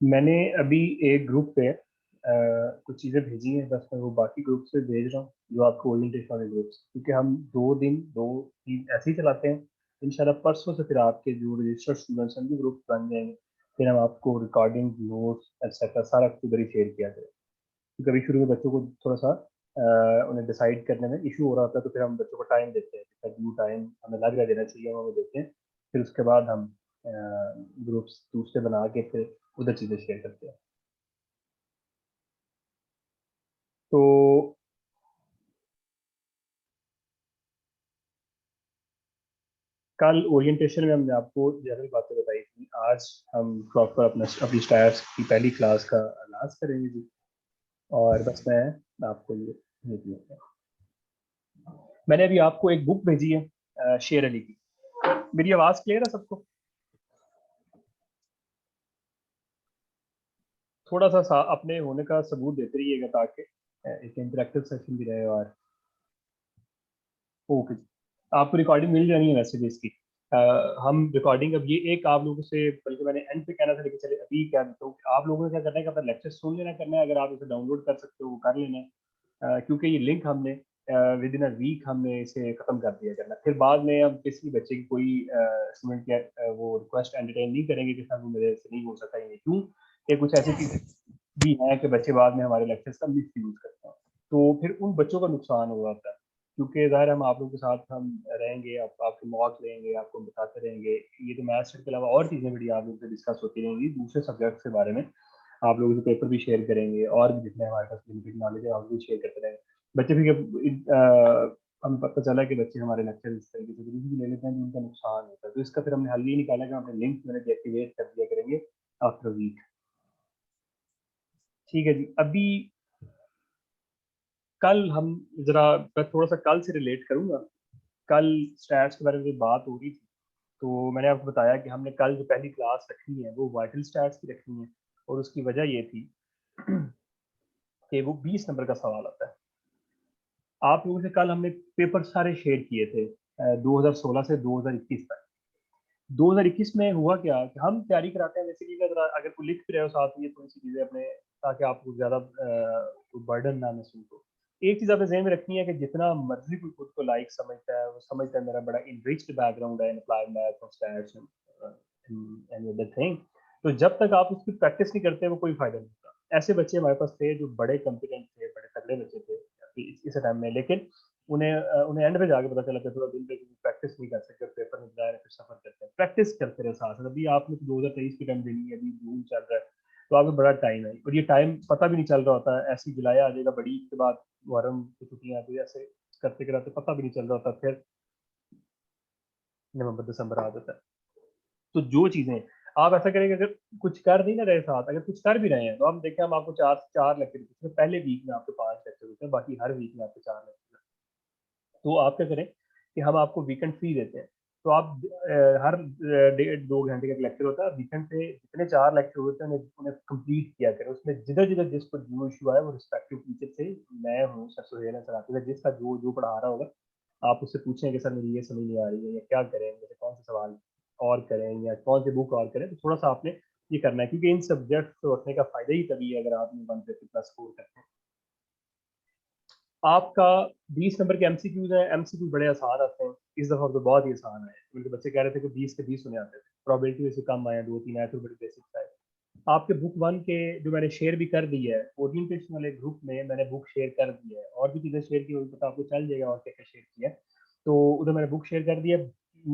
मैंने अभी एक ग्रुप पे कुछ चीज़ें भेजी हैं, बस मैं वो बाकी ग्रुप से भेज रहा हूँ जो आपको ओरिएंटेशन वाले ग्रुप से, क्योंकि हम 2 दिन 2 3 ऐसे ही चलाते हैं। इंशाल्लाह परसों से फिर आपके जो रजिस्टर्ड स्टूडेंट्स हैं ग्रुप बन जाएंगे। फिर हम आपको रिकॉर्डिंग नोट्स एक्सेट्रा सारा कुछ उधर ही शेयर किया जाए। तो कभी शुरू में बच्चों को थोड़ा सा उन्हें डिसाइड करने में इशू हो रहा होता है, तो फिर हम बच्चों को टाइम देते हैं, ड्यू टाइम हमें लग रहा देना चाहिए, हम हमें देते हैं। फिर उसके बाद हम ग्रुप्स दूसरे बना के फिर उधर चीज़ें शेयर करते हैं। तो कल ओरिएंटेशन में हमने आपको जनरल बातें बताई थी। आज हम प्रॉपर अपनी स्टार्स की पहली क्लास का आगाज करेंगे जी। और बस मैं आपको ये दिया। मैंने अभी आपको एक बुक भेजी है शेर अली की। मेरी आवाज क्लियर है सबको? थोड़ा सा अपने होने का सबूत देते रहिएगा ताकि एक इंटरेक्टिव सेशन भी रहे। और ओके, आपको रिकॉर्डिंग मिल जानी है वैसे भी इसकी। हम रिकॉर्डिंग अब ये एक आप लोगों से, बल्कि मैंने एंड पे कहना था लेकिन चले अभी क्या तो आप लोगों ने क्या करना है कि अपना लेक्चर सुन लेना करना है। अगर आप इसे डाउनलोड कर सकते हो वो कर लेना है, क्योंकि ये लिंक हमने विद इन अ वीक हमने इसे खत्म कर दिया करना। फिर बाद में हम किसी बच्चे की कोई स्टूडेंट की वो रिक्वेस्ट एंटरटेन नहीं करेंगे कि सर वो मेरे से नहीं हो सकता, ये क्यों कि कुछ ऐसी चीजें भी हैं कि बच्चे बाद में हमारे लेक्चर्स का मिस यूज करते हैं। तो फिर उन बच्चों का नुकसान हो जाता है, क्योंकि ज़ाहिर हम आप लोगों के साथ हम रहेंगे, आपके मॉक लेंगे, आपको बताते रहेंगे। ये तो मैथ्स के अलावा और चीज़ें बड़ी आप लोगों से डिस्कस होती रहेंगी दूसरे सब्जेक्ट के बारे में। आप लोगों से पेपर भी शेयर करेंगे और भी जितने हमारे पास लिमिटेड नॉलेज है आप भी शेयर करते रहेंगे। बच्चे भी हमें पता चला कि बच्चे हमारे लेक्चर इस तरीके से भी ले लेते हैं जो उनका नुकसान होता है। तो इसका फिर हमने हल ये निकाला कि हम अपने लिंक मैंने डीएक्टिवेट कर दिया करेंगे आफ्टर वीक। ठीक है जी। अभी कल हम जरा, मैं थोड़ा सा कल से रिलेट करूंगा। कल स्टैट्स के बारे में बात हो रही थी, तो मैंने आपको बताया कि हमने कल जो पहली क्लास रखनी है वो वाइटल स्टैट्स की रखनी है। और उसकी वजह ये थी कि वो 20 नंबर का सवाल आता है। आप लोगों से कल हमने पेपर सारे शेयर किए थे 2016 से 2021 तक। 2021 में हुआ क्या कि हम तैयारी कराते हैं बेसिकली, अगर अगर कोई लिख भी रहे हो साथ में ये थोड़ी सी चीज़ें अपने, ताकि आपको ज़्यादा बर्डन ना महसूस हो। एक चीज़ आपने ज़हन में रखनी है कि जितना मर्जी कोई खुद को लाइक समझता है, वो समझता है मेरा बड़ा इनरिच्ड बैकग्राउंड है इन अप्लाइड मैथ और स्टैट्स एंड अदर थिंग। तो जब तक आप उसकी प्रैक्टिस नहीं करते वो कोई फायदा नहीं होता। ऐसे बच्चे हमारे पास थे जो बड़े कॉम्पिटेंट थे, बड़े तगड़े बच्चे थे इस टाइम में, लेकिन उन्हें एंड पे जाके पता चला कि थोड़ा दिन पे प्रैक्टिस नहीं कर सकते, पेपर में जाए फिर सफर करते हैं। प्रैक्टिस करते रहे साथ साथ। अभी आपने 2023 की टाइम देनी है, अभी जून चल रहा है, तो आपको बड़ा टाइम है और ये टाइम पता भी नहीं चल रहा होता है। ऐसी जुलाई आ जाएगा बड़ी के बाद, मुहर्रम की छुट्टियां आती है, ऐसे करते कराते पता भी नहीं चल रहा होता, फिर नवंबर दिसंबर आ जाता है। तो जो चीजें आप ऐसा करेंगे, अगर कुछ कर नहीं ना रहे साथ, अगर कुछ कर भी रहे हैं तो आप देखें हम आपको चार चार लेक्चर, पहले वीक में आपको 5 लेक्चर होते हैं, बाकी हर वीक में आपको 4 लेक्चर। तो आप क्या करें कि हम आपको वीकेंड फ्री देते हैं। तो आप हर 1.5 2 घंटे का लेक्चर होता है, वीकेंड पे जितने 4 लेक्चर होते हैं उन्हें उन्हें कंप्लीट किया करें। उसमें जिधर जिधर जिसको जो इशू आए वो रिस्पेक्टिव टीचर से, मैं हूँ सर सुहेल है, सर आतिफ है, जिसका जो जो पढ़ा रहा होगा आप उससे पूछें कि सर मेरी ये समझ नहीं आ रही है, या क्या करें, जैसे कौन से सवाल और करें या कौन सी बुक और करें। तो थोड़ा सा आपने ये करना है, क्योंकि इन सब्जेक्ट को रखने का फायदा ही तभी है अगर आप 150+ स्कोर करते हैं। आपका 20 नंबर के एमसीक्यूज है, एमसीक्यू बड़े आसान आते हैं। इस दफा तो बहुत ही आसान है, उनके बच्चे कह रहे थे कि 20 के 20 होने आते थे, प्रोबेबिलिटी से कम आए, 2 3 आए, तो बड़ी बेसिक आए। आपके बुक 1 के जो मैंने शेयर भी कर दी है ओरिएंटेशन वाले ग्रुप में, मैंने बुक शेयर कर दी है। और भी चीजें शेयर की, पता आपको चल जाएगा और क्या क्या शेयर किया है। तो उधर मैंने बुक शेयर कर दी है।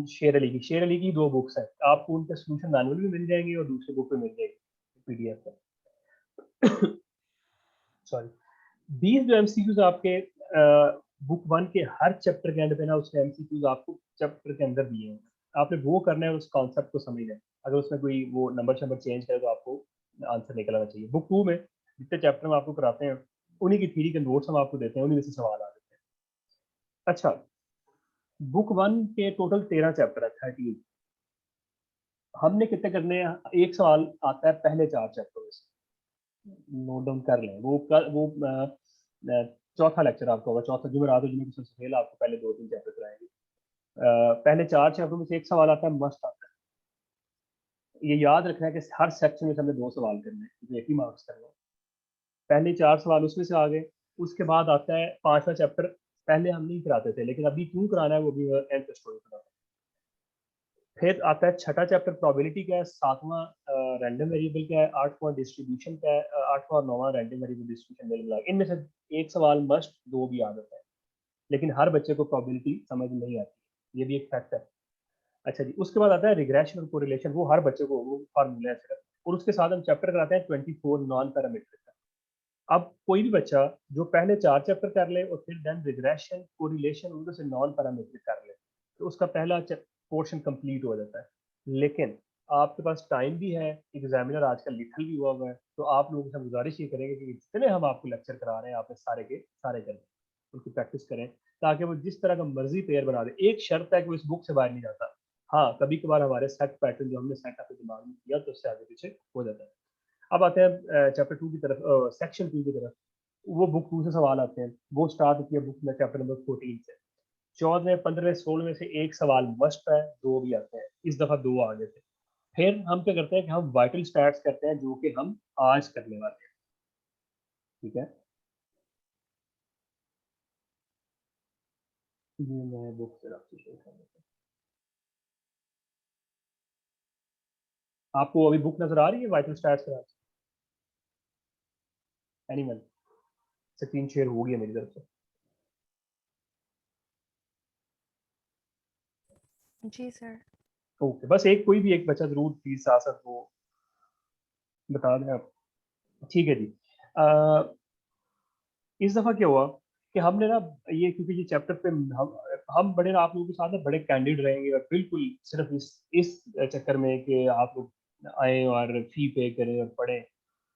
शेयर अली की 2 बुक्स हैं, आपको उनके सोल्यूशन मैनुअल भी मिल जाएंगे और दूसरे बुक पे मिल जाएगी पीडीएफ पर। सॉरी। 20 जो एमसीक्यूज आपके बुक 1 के हर चैप्टर के एंड पे ना, उसके एमसीक्यूज आपको चैप्टर के अंदर दिए हैं। आपने वो करना है, उस कॉन्सेप्ट को समझना है। अगर उसमें कोई वो नंबर शंबर चेंज करे तो आपको आंसर निकल आना चाहिए। बुक 2 में जितने चैप्टर हम आपको कराते हैं उन्हीं की थ्योरी के नोट्स हम आपको देते हैं, उन्हीं में से सवाल आ जाते हैं। अच्छा, बुक 1 के टोटल 13 चैप्टर है, 13। हमने कितने करने हैं? एक सवाल आता है पहले 4 चैप्टर में से, नोट डाउन कर लें। चौथा लेक्चर आपका होगा, चौथा जुमेरात और जुमे की सबसे आपको पहले 2 3 चैप्टर कराएंगे। पहले 4 चैप्टर में से एक सवाल आता है, मस्ट आता है। ये याद रखना है कि हर सेक्शन में से हमने 2 सवाल करने हैं, क्योंकि एक ही मार्क्स करने हैं। पहले 4 सवाल उसमें से आ गए, उसके बाद आता है 5वां चैप्टर। पहले हम नहीं कराते थे, लेकिन अभी क्यों कराना है वो भी एंड पे स्टोरी कराना है। फिर आता है छठा चैप्टर प्रोबेबिलिटी का है, 7वां रैंडम वेरिएबल का है, 8वां डिस्ट्रीब्यूशन का है, 8वां और 9वां रैंडम वेरिएबल डिस्ट्रीब्यूशन मिल मिला। इनमें से एक सवाल मस्ट, 2 भी आदत है, लेकिन हर बच्चे को प्रोबेबिलिटी समझ नहीं आती, ये भी एक फैक्ट है। अच्छा जी, उसके बाद आता है रिग्रेशन और कोरिलेशन, वो हर बच्चे को वो फार्मूला है सिर्फ। और उसके साथ हम चैप्टर कराते हैं 24 नॉन पैरामीट्रिक का। अब कोई भी बच्चा जो पहले 4 चैप्टर कर ले और फिर देन रिग्रेशन कोरिलेशन उनमें से नॉन पैरामीट्रिक कर ले, तो उसका पहला पोर्शन कंप्लीट हो जाता है। लेकिन आपके पास टाइम भी है, एग्जामिनर आजकल लिखल भी हुआ है, तो आप लोगों से हम गुजारिश ये करेंगे कि जितने हम आपको लेक्चर करा रहे हैं आपने सारे के सारे करें, उनकी प्रैक्टिस करें, ताकि वो जिस तरह का मर्जी पेयर बना दे। एक शर्त है कि वो इस बुक से बाहर नहीं जाता। हाँ, कभी कभार हमारे सेट पैटर्न जो हमने सेट अपने दिमाग में किया तो उससे आगे पीछे हो जाता है। अब आते हैं चैप्टर 2 की तरफ, सेक्शन 2 की तरफ। वो बुक 2 से सवाल आते हैं, वो स्टार्ट होती है बुक में चैप्टर नंबर 14 से। 14, 15, 16 में से एक सवाल मस्ट है, 2 भी आते हैं, इस दफा 2 आ गए थे। फिर हम क्या करते हैं कि हम वाइटल स्टैट्स करते हैं, जो कि हम आज करने वाले हैं। ठीक है, ये मैं बुक से आपसे शेयर कर देता हूँ। आपको अभी बुक नजर आ रही है वाइटल स्टैट्स का? एनीवन स्क्रीन शेयर हो गई है मेरी तरफ से। जी सर। ओके, बस एक कोई भी एक बच्चा जरूर प्लीज साथ साथ वो बता दें आप। ठीक है जी। इस दफा क्या हुआ कि हमने ना, ये क्योंकि ये चैप्टर पे हम बड़े ना आप लोगों के साथ ना बड़े कैंडिड रहेंगे, और बिल्कुल सिर्फ इस चक्कर में कि आप लोग आए और फी पे करें और पढ़ें,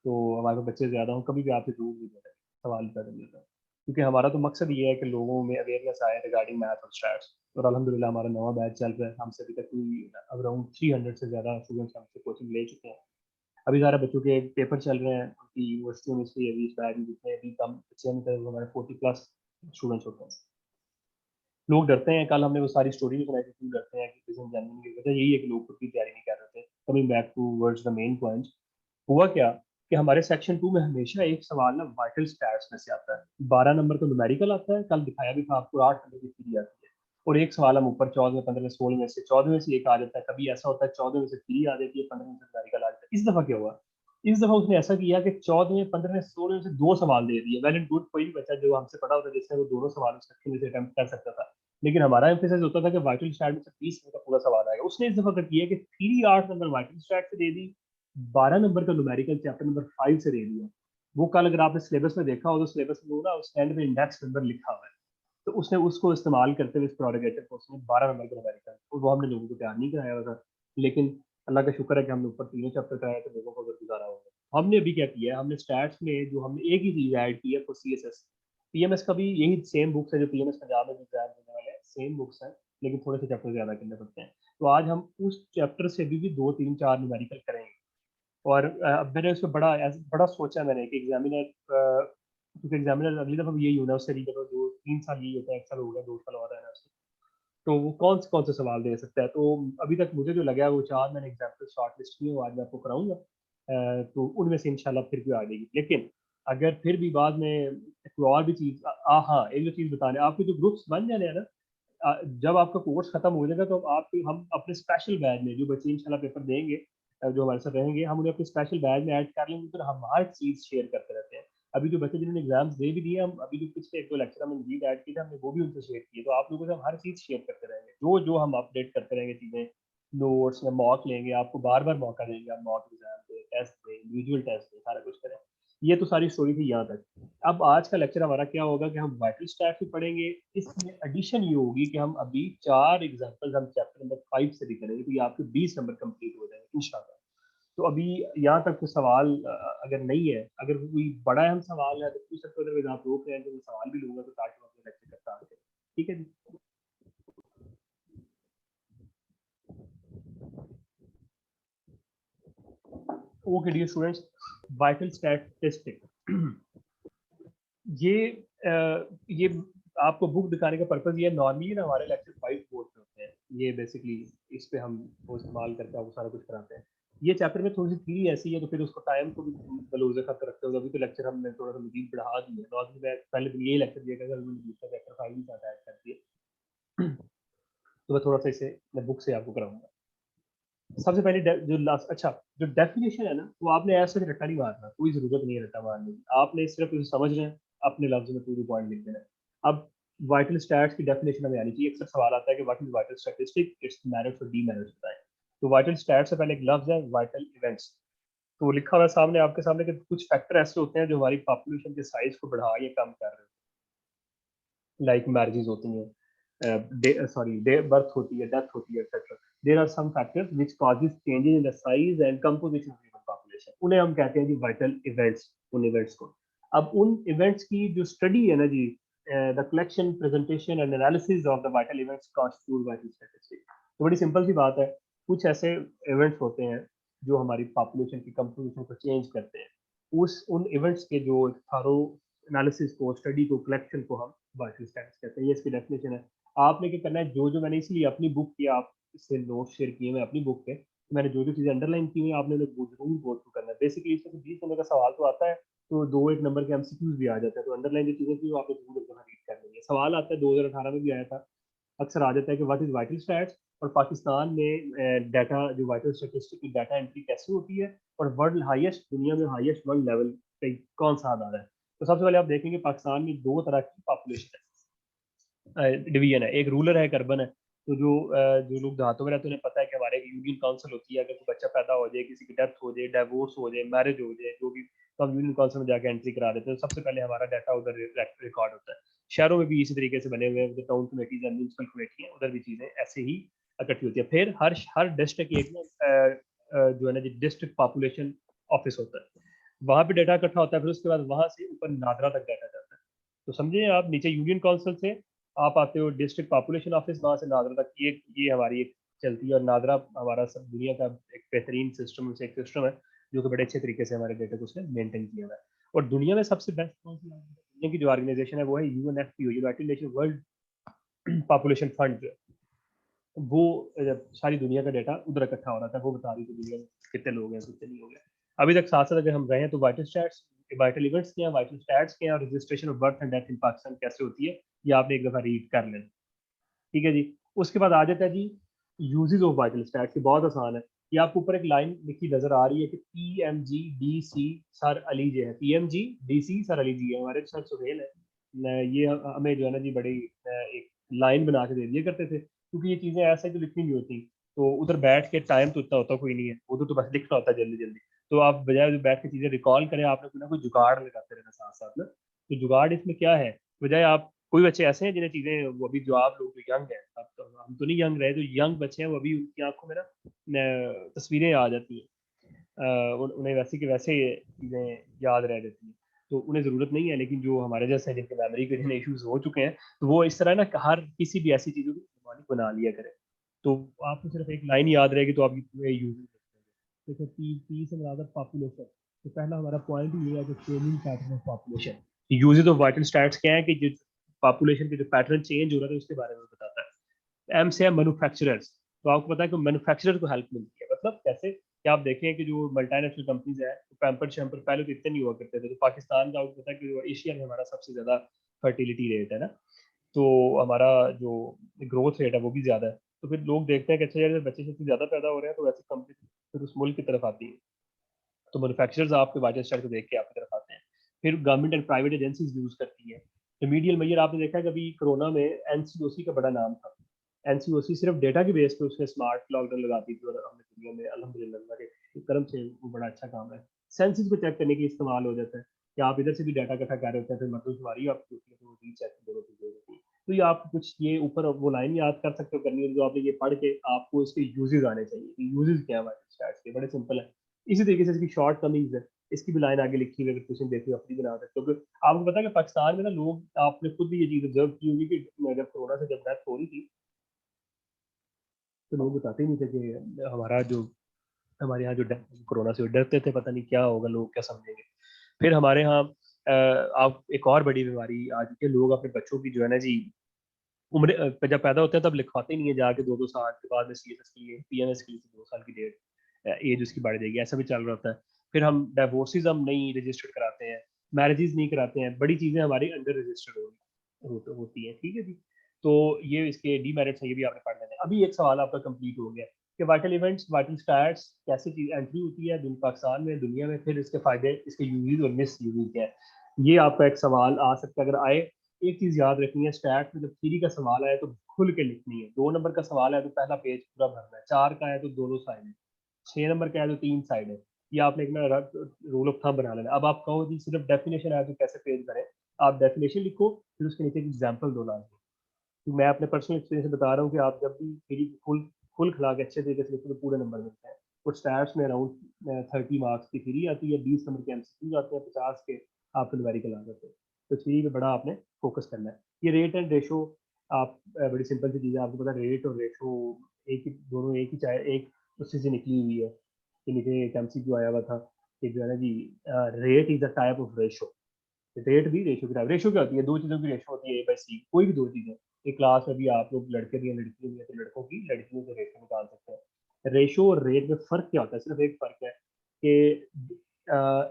तो हमारे पास बच्चे ज्यादा हों, कभी भी आपसे दूर नहीं रहे सवाल पैदा नहीं होता। क्योंकि हमारा तो मकसद ये है कि लोगों में अवेयरनेस आए रिगार्डिंग मैथ और स्टैट्स। और अल्हम्दुलिल्लाह हमारा नवा बैच चल रहा है, हमसे अभी तक कोई अराउंड 300 से ज्यादा स्टूडेंट्स हमसे कोचिंग ले चुके हैं। अभी सारे बच्चों के पेपर चल रहे हैं उनकी यूनिवर्सिटियों में से, अभी इस बैच में जितने अभी कम बच्चे हैं मतलब हमारे 40 प्लस स्टूडेंट्स होते हैं। लोग डरते हैं, कल हमने वो सारी स्टोरी भी सुनाई थी, क्यों डरते हैं कि किसी एग्जामिनेशन की वजह यही है कि लोग खुद की तैयारी नहीं कर रहे थे। Coming back towards the main point, हुआ क्या कि हमारे सेक्शन 2 में हमेशा एक सवाल ना वाइटल स्टैट्स में से आता है। 12 नंबर का न्यूमेरिकल आता है, कल दिखाया भी था आपको, 8 नंबर की थ्री आती है। और एक सवाल हम ऊपर 14, 15, 16 में से 14 में से एक आ जाता है। कभी ऐसा होता है 14 में से थ्री आ जाती है, 15 में से न्यूमेरिकल आ जाता है। इस दफा क्या हुआ, इस दफा उसने ऐसा किया कि 14, 15, 16 में से 2 सवाल दे दिए। वेल एंड गुड, कोई भी बच्चा जो हमसे पढ़ा होता है जिसने वो दोनों सवाल सेक्शन में से अटेम्प्ट कर सकता था। लेकिन हमारा एम्फेसिस होता था कि वाइटल स्टैट में से 20 नंबर का पूरा सवाल आएगा। उसने इस दफा कर किया कि थ्री 8 नंबर वाइटल स्टैट से दे दी, 12 नंबर का न्यूमेरिकल चैप्टर नंबर 5 से दे दिया। वो कल अगर आपने सिलेबस में देखा हो तो सिलेबस में वो ना उस एंड में इंडेक्स नंबर लिखा हुआ है, तो उसने उसको इस्तेमाल करते हुए इस प्रोरोगेटर को उसने 12 नंबर का न्यूमेरिकल, और वो हमने लोगों को तैयार नहीं कराया हुआ था। लेकिन अल्लाह का शुक्र है कि हमने ऊपर तीनों चैप्टर कराए तो लोगों को गुजारा हो गया। हमने अभी क्या किया है, हमने स्टैट्स में जो हमने एक ही चीज ऐड की है, वो CSS PMS का भी यही सेम बुक्स है जो PMS पंजाब में एग्जाम देने वाले हैं, सेम बुक्स हैं, लेकिन थोड़े से चैप्टर ज्यादा करने पड़ते हैं। तो आज हम उस चैप्टर से भी 2, 3, 4 न्यूमेरिकल करेंगे। और मैंने उसमें बड़ा सोचा मैंने कि एग्जामिनर, क्योंकि एग्जामिनर अगली दफा भी यही होना है, उससे अगली दफा 2, 3 साल यही होता है, 1 साल हो गया, 2 साल और रहना है उससे। तो वो कौन से सवाल दे सकता है, तो अभी तक मुझे जो लगा है वो 4 मैंने एग्जाम्पल शॉर्ट लिस्ट किए, वो आज मैं आपको कराऊंगा। तो उनमें से इंशाल्लाह फिर भी आ जाएगी। लेकिन अगर फिर भी बाद में कोई और भी चीज, हाँ एक जो चीज बताने, आपके जो ग्रुप्स बन जाने हैं ना, जब आपका कोर्स खत्म हो जाएगा तो आप हम अपने स्पेशल बैच में जो बच्चे इंशाल्लाह पेपर देंगे, जो हमारे साथ रहेंगे, हम उन्हें अपने स्पेशल बैच में ऐड कर लेंगे, फिर हम हर चीज शेयर करते रहते हैं। अभी जो बच्चे जिन्होंने एग्जाम्स दे भी दिए, हम अभी जो पिछले 1-2 लेक्चर हमने लीड ऐड किए थे, हमने वो भी उनसे शेयर किए। तो आप लोगों से हम हर चीज शेयर करते रहेंगे, जो जो हम अपडेट करते रहेंगे चीजें, नोट्स में मॉक लेंगे, आपको बार बार मौका देंगे, आप मॉक एग्जाम दे, टेस्ट दें, इंडिविजुअल टेस्ट दें, सारा कुछ करें। ये तो सारी स्टोरी थी यहाँ तक। अब आज का लेक्चर हमारा क्या होगा कि हम वाइटल स्टैट्स भी पढ़ेंगे। इसमें एडिशन ये होगी कि हम अभी 4 एग्जांपल्स हम चैप्टर नंबर 5 से भी करेंगे, तो ये आपके 20 नंबर कंप्लीट हो जाएंगे इंशाल्लाह। तो अभी यहाँ तक कोई सवाल अगर नहीं है, अगर कोई बड़ा अहम सवाल है तो पूछ सकते हो, अदरवाइज आप रोक रहे हैं तो मैं सवाल भी लूंगा, तो ताकि हम अपने लेक्चर का स्टार्ट करें। ठीक है जी। Okay dear students, vital statistic, ये ये आपको बुक दिखाने का पर्पज ये है। नॉर्मली ना हमारे लेक्चर 5 बोर्ड पे होते हैं, ये बेसिकली इस पे हम वो इस्तेमाल करके आपको सारा कुछ कराते हैं। ये चैप्टर में थोड़ी सी थ्योरी ऐसी है, तो फिर उसको टाइम को भी बलोज़ खत रखते हो। अभी तो लेक्चर हमने थोड़ा सा मजीद बढ़ा दिया, नॉर्मली मैं पहले दिन यही लेक्चर दिया करता था, दूसरा चैप्टर 5 ही साथ ऐड कर दिए। तो मैं थोड़ा सा इसे मैं बुक से आपको कराऊंगा। सबसे पहले जो लास्ट, अच्छा जो डेफिनेशन है ना, वो आपने ऐसे रट्टा नहीं मारना, कोई जरूरत नहीं है रट्टा मारने की, आपने सिर्फ उसे समझ रहे हैं, अपने लफ्ज में पूरी पॉइंट लिख देना है। अब वाइटल स्टैट्स की डेफिनेशन हमें आनी चाहिए। अक्सर सवाल आता है कि what is vital statistic, it's merits और डीमेरिट्स बताएं। तो वाइटल स्टैट्स से पहले एक लफ्ज है वाइटल इवेंट्स। तो वो लिखा हुआ है सामने आपके सामने कि कुछ फैक्टर ऐसे होते हैं जो हमारी पॉपुलेशन के साइज को बढ़ा या कम कर रहे हैं, लाइक मैरिजेस होती हैं, डे बर्थ होती है, डेथ होती है, etcetera. There are some factors which causes changes in the size and composition of human population, उन्हें हम कहते हैं जी वाइटल इवेंट्स, उन इवेंट्स को। अब उन इवेंट्स की जो स्टडी है ना जी, the collection, presentation and analysis of the vital events constitute vital statistics. तो बड़ी सिंपल सी बात है, कुछ ऐसे इवेंट्स होते हैं जो हमारी पॉपुलेशन की कंपोजिशन को चेंज करते हैं, उस उन इवेंट्स के जो थारो एनालिसिस को, स्टडी को, कलेक्शन को हम वाइटल स्टैट्स कहते हैं। ये इसकी डेफिनेशन है। आपने क्या करना है, जो जो मैंने इसलिए अपनी बुक की आप इससे नोट शेयर किए मैं अपनी बुक पे, तो मैंने जो जो चीज़ें अंडरलाइन की हुई आपने उन्हें जरूर गो थ्रू करना है। बेसिकली इसमें 20 नंबर का सवाल तो आता है, तो 2 एक नंबर के एमसीक्यूज भी आ जाते हैं, तो अंडरलाइन जो चीज़ें थी वो आपने जरूर एक दफा रीड कर लेंगे। सवाल आता है 2018 में भी आया था, अक्सर आ जाता है कि व्हाट इज वाइटल स्टैट्स, और पाकिस्तान में डाटा जो वाइटल स्टैटिस्टिक की डाटा एंट्री कैसे होती है, और वर्ल्ड हाईएस्ट, दुनिया में हाईएस्ट वर्ल्ड लेवल पे कौन सा आधार है। तो सबसे पहले आप देखेंगे पाकिस्तान में 2 तरह की पॉपुलेशन डिवीजन है, एक रूरल है, एक अर्बन है। तो जो लोग देहातों में रहते हैं उन्हें पता है कि हमारे एक यूनियन काउंसिल होती है, अगर कोई बच्चा पैदा हो जाए, किसी की डेथ हो जाए, डाइवोर्स हो जाए, मैरिज हो जाए, जो भी, तो हम यूनियन काउंसिल में जाकर एंट्री करा देते हैं। तो सबसे पहले हमारा डाटा उधर रिकॉर्ड होता है। शहरों में भी इसी तरीके से बने हुए हैं, town committees and municipal committee है, उधर भी चीज़ें ऐसे ही इकट्ठी होती है। फिर हर डिस्ट्रिक्ट की एक जो है ना डिस्ट्रिक्ट पॉपुलेशन ऑफिस होता है, वहाँ पे डाटा इकट्ठा होता है। फिर उसके बाद वहाँ से ऊपर नादरा तक डाटा जाता है। तो समझिए आप, नीचे यूनियन काउंसिल से आप आते हो डिस्ट्रिक्ट पॉपुलेशन ऑफिस, वहाँ से नादरा तक, ये हमारी एक चलती है। और नादरा हमारा सब दुनिया का एक बेहतरीन सिस्टम से एक सिस्टम है, जो कि बड़े अच्छे तरीके से हमारे डेटा को उसने मेंटेन किया हुआ है। और दुनिया में सबसे बेस्ट कौन सी दुनिया की जो ऑर्गेनाइजेशन है वो है UNFPO, United Nation World Population Fund. जो है वो जब सारी दुनिया का डाटा उधर इकट्ठा हो रहा था, वो बता रही थी दुनिया में कितने लोग हैं, कितने नहीं हो गए। अभी तक साथ साथ अगर हम रहे हैं, तो वाइटल स्टैट्स, वाइटल इवेंट्स क्या है, वाइटल स्टैट्स क्या है, और registration of birth and death in Pakistan कैसे होती है, ये आपने एक दफा रीड कर लेना। ठीक है जी। उसके बाद आ जाता है जी यूजेस ऑफ वाइटल स्टैट्स, ये बहुत आसान है। ये आपको ऊपर एक लाइन लिखी नजर आ रही है कि PMG DC सर अली जी है, PMG DC सर अली जी है, हमारे सर सुहेल है ये हमें जो है ना जी बड़ी एक लाइन बना के दे दिया करते थे, क्योंकि ये चीजें ऐसे तो लिखनी नहीं होती। तो उधर बैठ के टाइम तो इतना होता कोई नहीं है, उधर तो बस लिखना होता है जल्दी जल्दी। तो आप बजाय बैठ के चीजें रिकॉल करें, आपने कोई ना कोई जुगाड़ लगाते रहना साथ साथ में। तो जुगाड़ इसमें क्या है, बजाय आप, कोई बच्चे ऐसे हैं जिन्हें चीजें, वो अभी जो आप लोग जो यंग हैं, अब तो हम तो नहीं यंग रहे, जो यंग बच्चे हैं वो अभी उनकी आंखों में ना तस्वीरें आ जाती हैं, उन्हें वैसे के वैसे चीजें याद रह जाती हैं। तो उन्हें जरूरत नहीं है, लेकिन जो हमारे जैसे जिनके मेमोरी के जिन्हें इश्यूज हो चुके हैं, तो वो इस तरह ना हर किसी भी ऐसी चीजों की निगरानी बना लिया करें। तो आपको सिर्फ एक लाइन याद रहेगी, तो आप ये पूरे यूज देखो, पी से बराबर पॉपुलेशन। तो पहला हमारा पॉइंट ये है कि changing pattern of population. Uses of vital stats क्या है कि जो पॉपुलेशन के जो पैटर्न चेंज हो रहा है उसके बारे में बताता है। एम से है मैन्युफैक्चरर्स। तो आपको पता है कि मैन्युफैक्चरर को हेल्प मिलती है, मतलब कैसे कि आप देखें कि जो मल्टीनेशनल कंपनीज है, तो पैम्पर शैम्पर पहले तो इतने नहीं हुआ करते थे। तो पाकिस्तान का आपको पता है कि एशिया में हमारा सबसे ज्यादा फर्टिलिटी रेट है ना, तो हमारा जो ग्रोथ रेट है वो भी ज्यादा है। तो फिर लोग देखते हैं कि अच्छा यार बच्चे से ज्यादा पैदा हो रहे हैं, तो वैसे कंपनी फिर उस मुल्क की तरफ आती है। तो मैन्युफैक्चरर्स आपके वाटर स्टाइल को देख के आपकी तरफ आते हैं। फिर government and private agencies use करती है रिमीडियल मेजर। आपने देखा है कभी कोरोना में एनसीओसी का बड़ा नाम था। एनसीओसी सिर्फ डेटा के बेस पे उसने स्मार्ट लॉकडाउन लगाती थी, और हमने दुनिया में अल्हम्दुलिल्लाह के करम से वो बड़ा अच्छा काम है। सेंसिस को चेक करने के लिए इस्तेमाल हो जाता है, कि आप इधर से भी डाटा इकट्ठा कर रहे होते हैं, फिर मरदमशुमारी आपकी होती है, तो वो रीचेक दोनों चीजें होती है। तो ये आप कुछ ये ऊपर वो लाइन याद कर सकते हो करनी है, जो आपने ये पढ़ के आपको इसके यूजेस आने चाहिए। यूजेस क्या है हमारे स्टैट्स के, बड़े सिंपल है। इसी तरीके से इसकी शॉर्ट कमिंग्स है, इसकी भी लाइन आगे लिखी हुई है, अगर क्वेश्चन देखिए अपनी बना सकते हो। क्योंकि आपको पता है कि पाकिस्तान में ना लोग, आपने खुद भी ये चीज ऑब्जर्व की होगी कि जब कोरोना से जब डेथ हो रही थी, तो लोग बताते ही नहीं थे कि हमारा जो, हमारे यहाँ जो कोरोना से डरते थे, पता नहीं क्या होगा, लोग क्या समझेंगे। फिर हमारे यहाँ आप एक और बड़ी बीमारी आ चुकी है, लोग अपने बच्चों की जो है ना जी उम्र जब पैदा होते हैं तब लिखवाते ही नहीं है जाके, 2-2 साल के बाद में CSS के लिए, PMS के लिए 2 साल की डेट। एज उसकी बढ़ जाएगी, ऐसा भी चल रहा होता है। फिर हम डाइवोर्सेज हम नहीं रजिस्टर्ड कराते हैं, मैरिजेस नहीं कराते हैं, बड़ी चीज़ें हमारी अंडर रजिस्टर्ड होती हैं, ठीक है जी। तो ये इसके डीमेरिट्स हैं, ये भी आपने पढ़ लेना है। अभी एक सवाल आपका कंप्लीट हो गया कि वाइटल इवेंट्स, वाइटल स्टार्स कैसे चीज एंट्री होती है पाकिस्तान में, दुनिया में, फिर इसके फायदे, इसके यूजेस और मिस यूजेस क्या है। ये आपका एक सवाल आ सकता है। अगर आए, एक चीज याद रखनी है, स्टैट में जब थ्री का सवाल आए तो खुल के लिखनी है। 2 नंबर का सवाल है तो पहला पेज पूरा भरना है, 4 का है तो दोनों साइड है, 6 नंबर का है तो 3 साइड है। ये आपने एक रूल ऑफ थंब बना लेना। अब आप कहो जी सिर्फ डेफिनेशन है तो कैसे पेज भरें, आप डेफिनेशन लिखो, फिर उसके नीचे एक एग्जाम्पल दो लाजमी। तो मैं अपने पर्सनल एक्सपीरियंस से बता रहा हूँ कि आप जब भी थ्री फुल फुल खिला के अच्छे तरीके से लिखो तो पूरे नंबर मिलते हैं। और स्टैट्स में अराउंड 30 मार्क्स की थ्री आती है, 20 नंबर के एमसीक्यूज आते हैं, 50 के आपको न्यूमेरिकल आ जाते हैं। तो थ्री पे बड़ा आपने फोकस करना है। ये रेट एंड रेशो आप बड़ी सिंपल सी चीज़ है, आपको पता है रेट और रेशो एक ही, दोनों एक ही, चाहे एक उससे से निकली हुई है कि नीचे एक एमसीक्यू आया हुआ था कि जो है ना जी, rate is the type of ratio. Rate भी रेशो की टाइप, रेशो क्या होती है, दो चीज़ों की रेशो होती है, ए बाई सी, कोई भी दो चीज़ें। एक क्लास में भी आप लोग लड़के भी हैं लड़की भी है तो लड़कों की लड़कियों से रेशो निकाल सकते हैं। रेशो और रेट में फ़र्क क्या होता है, सिर्फ एक फ़र्क है कि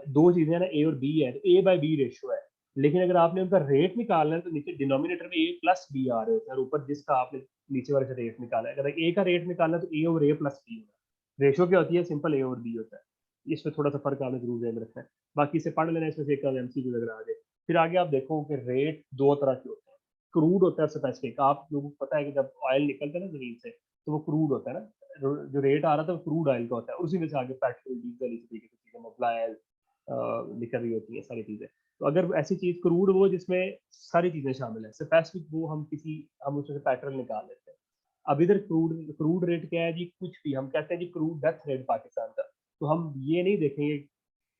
दो चीज़ें ना ए और बी है तो ए बाई बी रेशो है, लेकिन अगर आपने उनका रेट निकालना है तो नीचे डिनोमिनेटर में ए प्लस बी आ रहे होते हैं और ऊपर जिसका आपने नीचे वाले से रेट निकाला है। अगर ए का रेट निकालना है तो ए ओवर ए प्लस बी होगा। रेशो क्या होती है, सिंपल ए और बी होता है। इसमें थोड़ा सा फर्क आपने जरूर ध्यान रखना है। बाकी इसे पढ़ लेना, इसमें से एक एमसीक्यू अगर आ जाए। फिर आगे आप देखो कि रेट दो तरह के होते हैं, क्रूड होता है स्पेसिफिक। आप लोगों को पता है कि जब ऑयल निकलता है ना जमीन से तो वो क्रूड होता है ना, जो रेट आ रहा था वो क्रूड ऑयल का होता है, उसी में से आगे पेट्रोल डीजल इस तरीके की चीजें मोबाइल निकल रही होती है सारी चीजें। तो अगर ऐसी चीज क्रूड वो जिसमें सारी चीजें शामिल है, स्पेसिफिक वो हम उसमें से पेट्रोल निकाल लेते हैं। अब इधर क्रूड क्रूड रेट क्या है जी, कुछ भी हम कहते हैं जी क्रूड डेथ रेट पाकिस्तान का, तो हम ये नहीं देखेंगे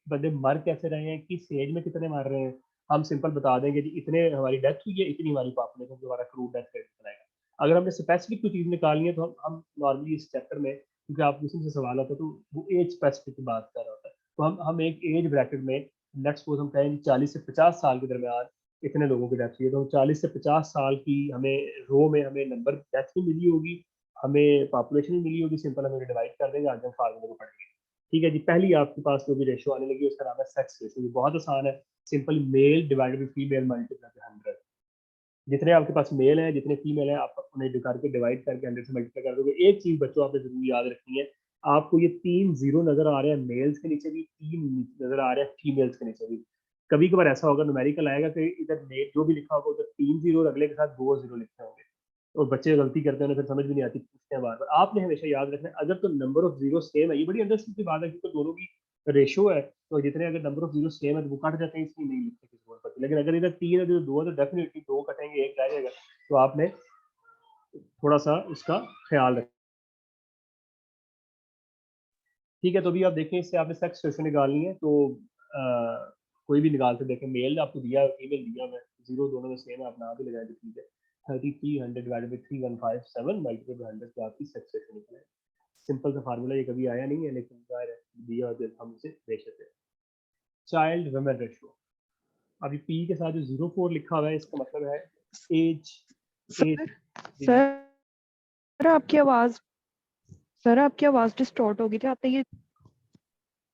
बंदे मर कैसे रहे हैं, किस एज में कितने मर रहे हैं। हम सिंपल बता देंगे जी इतने हमारी डेथ हुई है, इतनी हमारी पॉपुलेशन, जो हमारा क्रूड डेथ रेट बनाएगा। अगर हमने स्पेसिफिक कोई चीज़ निकालनी है तो हम नॉर्मली इस चैप्टर में, क्योंकि आप किसी से सवाल आता है तो वो एज स्पेसिफिक की बात कर रहा होता है, तो हम एक एज ब्रैकेट में, लेट्स सपोज हम कहें 40 से 50 साल के दरमियान इतने लोगों की डेथ हुई है, तो हम 40 से 50 साल की हमें रो में हमें नंबर डेथ भी मिली होगी, हमें पॉपुलेशन भी मिली होगी, सिंपल हमें डिवाइड कर देंगे, आगे हम फार्मूले को पढ़ेंगे। ठीक है जी। पहली आपके पास जो भी रेशो आने लगी उसका नाम है सेक्स रेशो। ये बहुत आसान है, simple male divided by female multiply by 100। जितने आपके पास मेल है जितने फीमेल है आप उन्हें करके डिवाइड करके 100 से मल्टीप्लाई कर दोगे। एक चीज बच्चों आपने जरूर याद रखनी है, आपको ये 3 जीरो नजर आ रहे हैं मेल्स के नीचे भी, 3 नजर आ रहे हैं फीमेल्स के नीचे भी। कभी कभार ऐसा होगा न्यूमेरिकल आएगा कि इधर मेल जो भी लिखा होगा उधर 3 जीरो, अगले के साथ 2 जीरो लिखे होंगे और बच्चे गलती करते हैं, फिर समझ भी नहीं आती, पूछते हैं बार बार। आपने हमेशा याद रखना है अगर तो नंबर ऑफ जीरो सेम है, ये बड़ी अंडरस्टूड की बात है क्योंकि दोनों की रेशियो है, तो जितने अगर नंबर ऑफ जीरो सेम है तो वो कट जाते हैं, इसलिए नहीं लिखते किसी बोर्ड पर। लेकिन अगर इधर 3 है तो 2 है तो डेफिनेटली 2 कटेंगे, एक रह जाएगा। तो आपने थोड़ा सा उसका ख्याल रखें। ठीक है, तो अभी आप देखें इससे आपने सेक्स रेशो निकालनी है तो कोई भी निकाल के देखें। मेल आपको दिया फीमेल दिया मैं, जीरो दोनों में सेम है, आप ना भी लगाए तो ठीक है। 3300 डिवाइडेड बाई 3157 मल्टीप्लाई बाई 100 पे आपकी सेक्स रेशो निकले। सिंपल सा फार्मूला, ये कभी आया नहीं है लेकिन जाहिर है दिया तो हम उसे देख सकते हैं। चाइल्ड वुमेन रेशो, अभी पी के साथ जो 04 लिखा हुआ है इसका मतलब है एज। एज सर आपकी आवाज डिस्टॉर्ट हो गई थी, आपने ये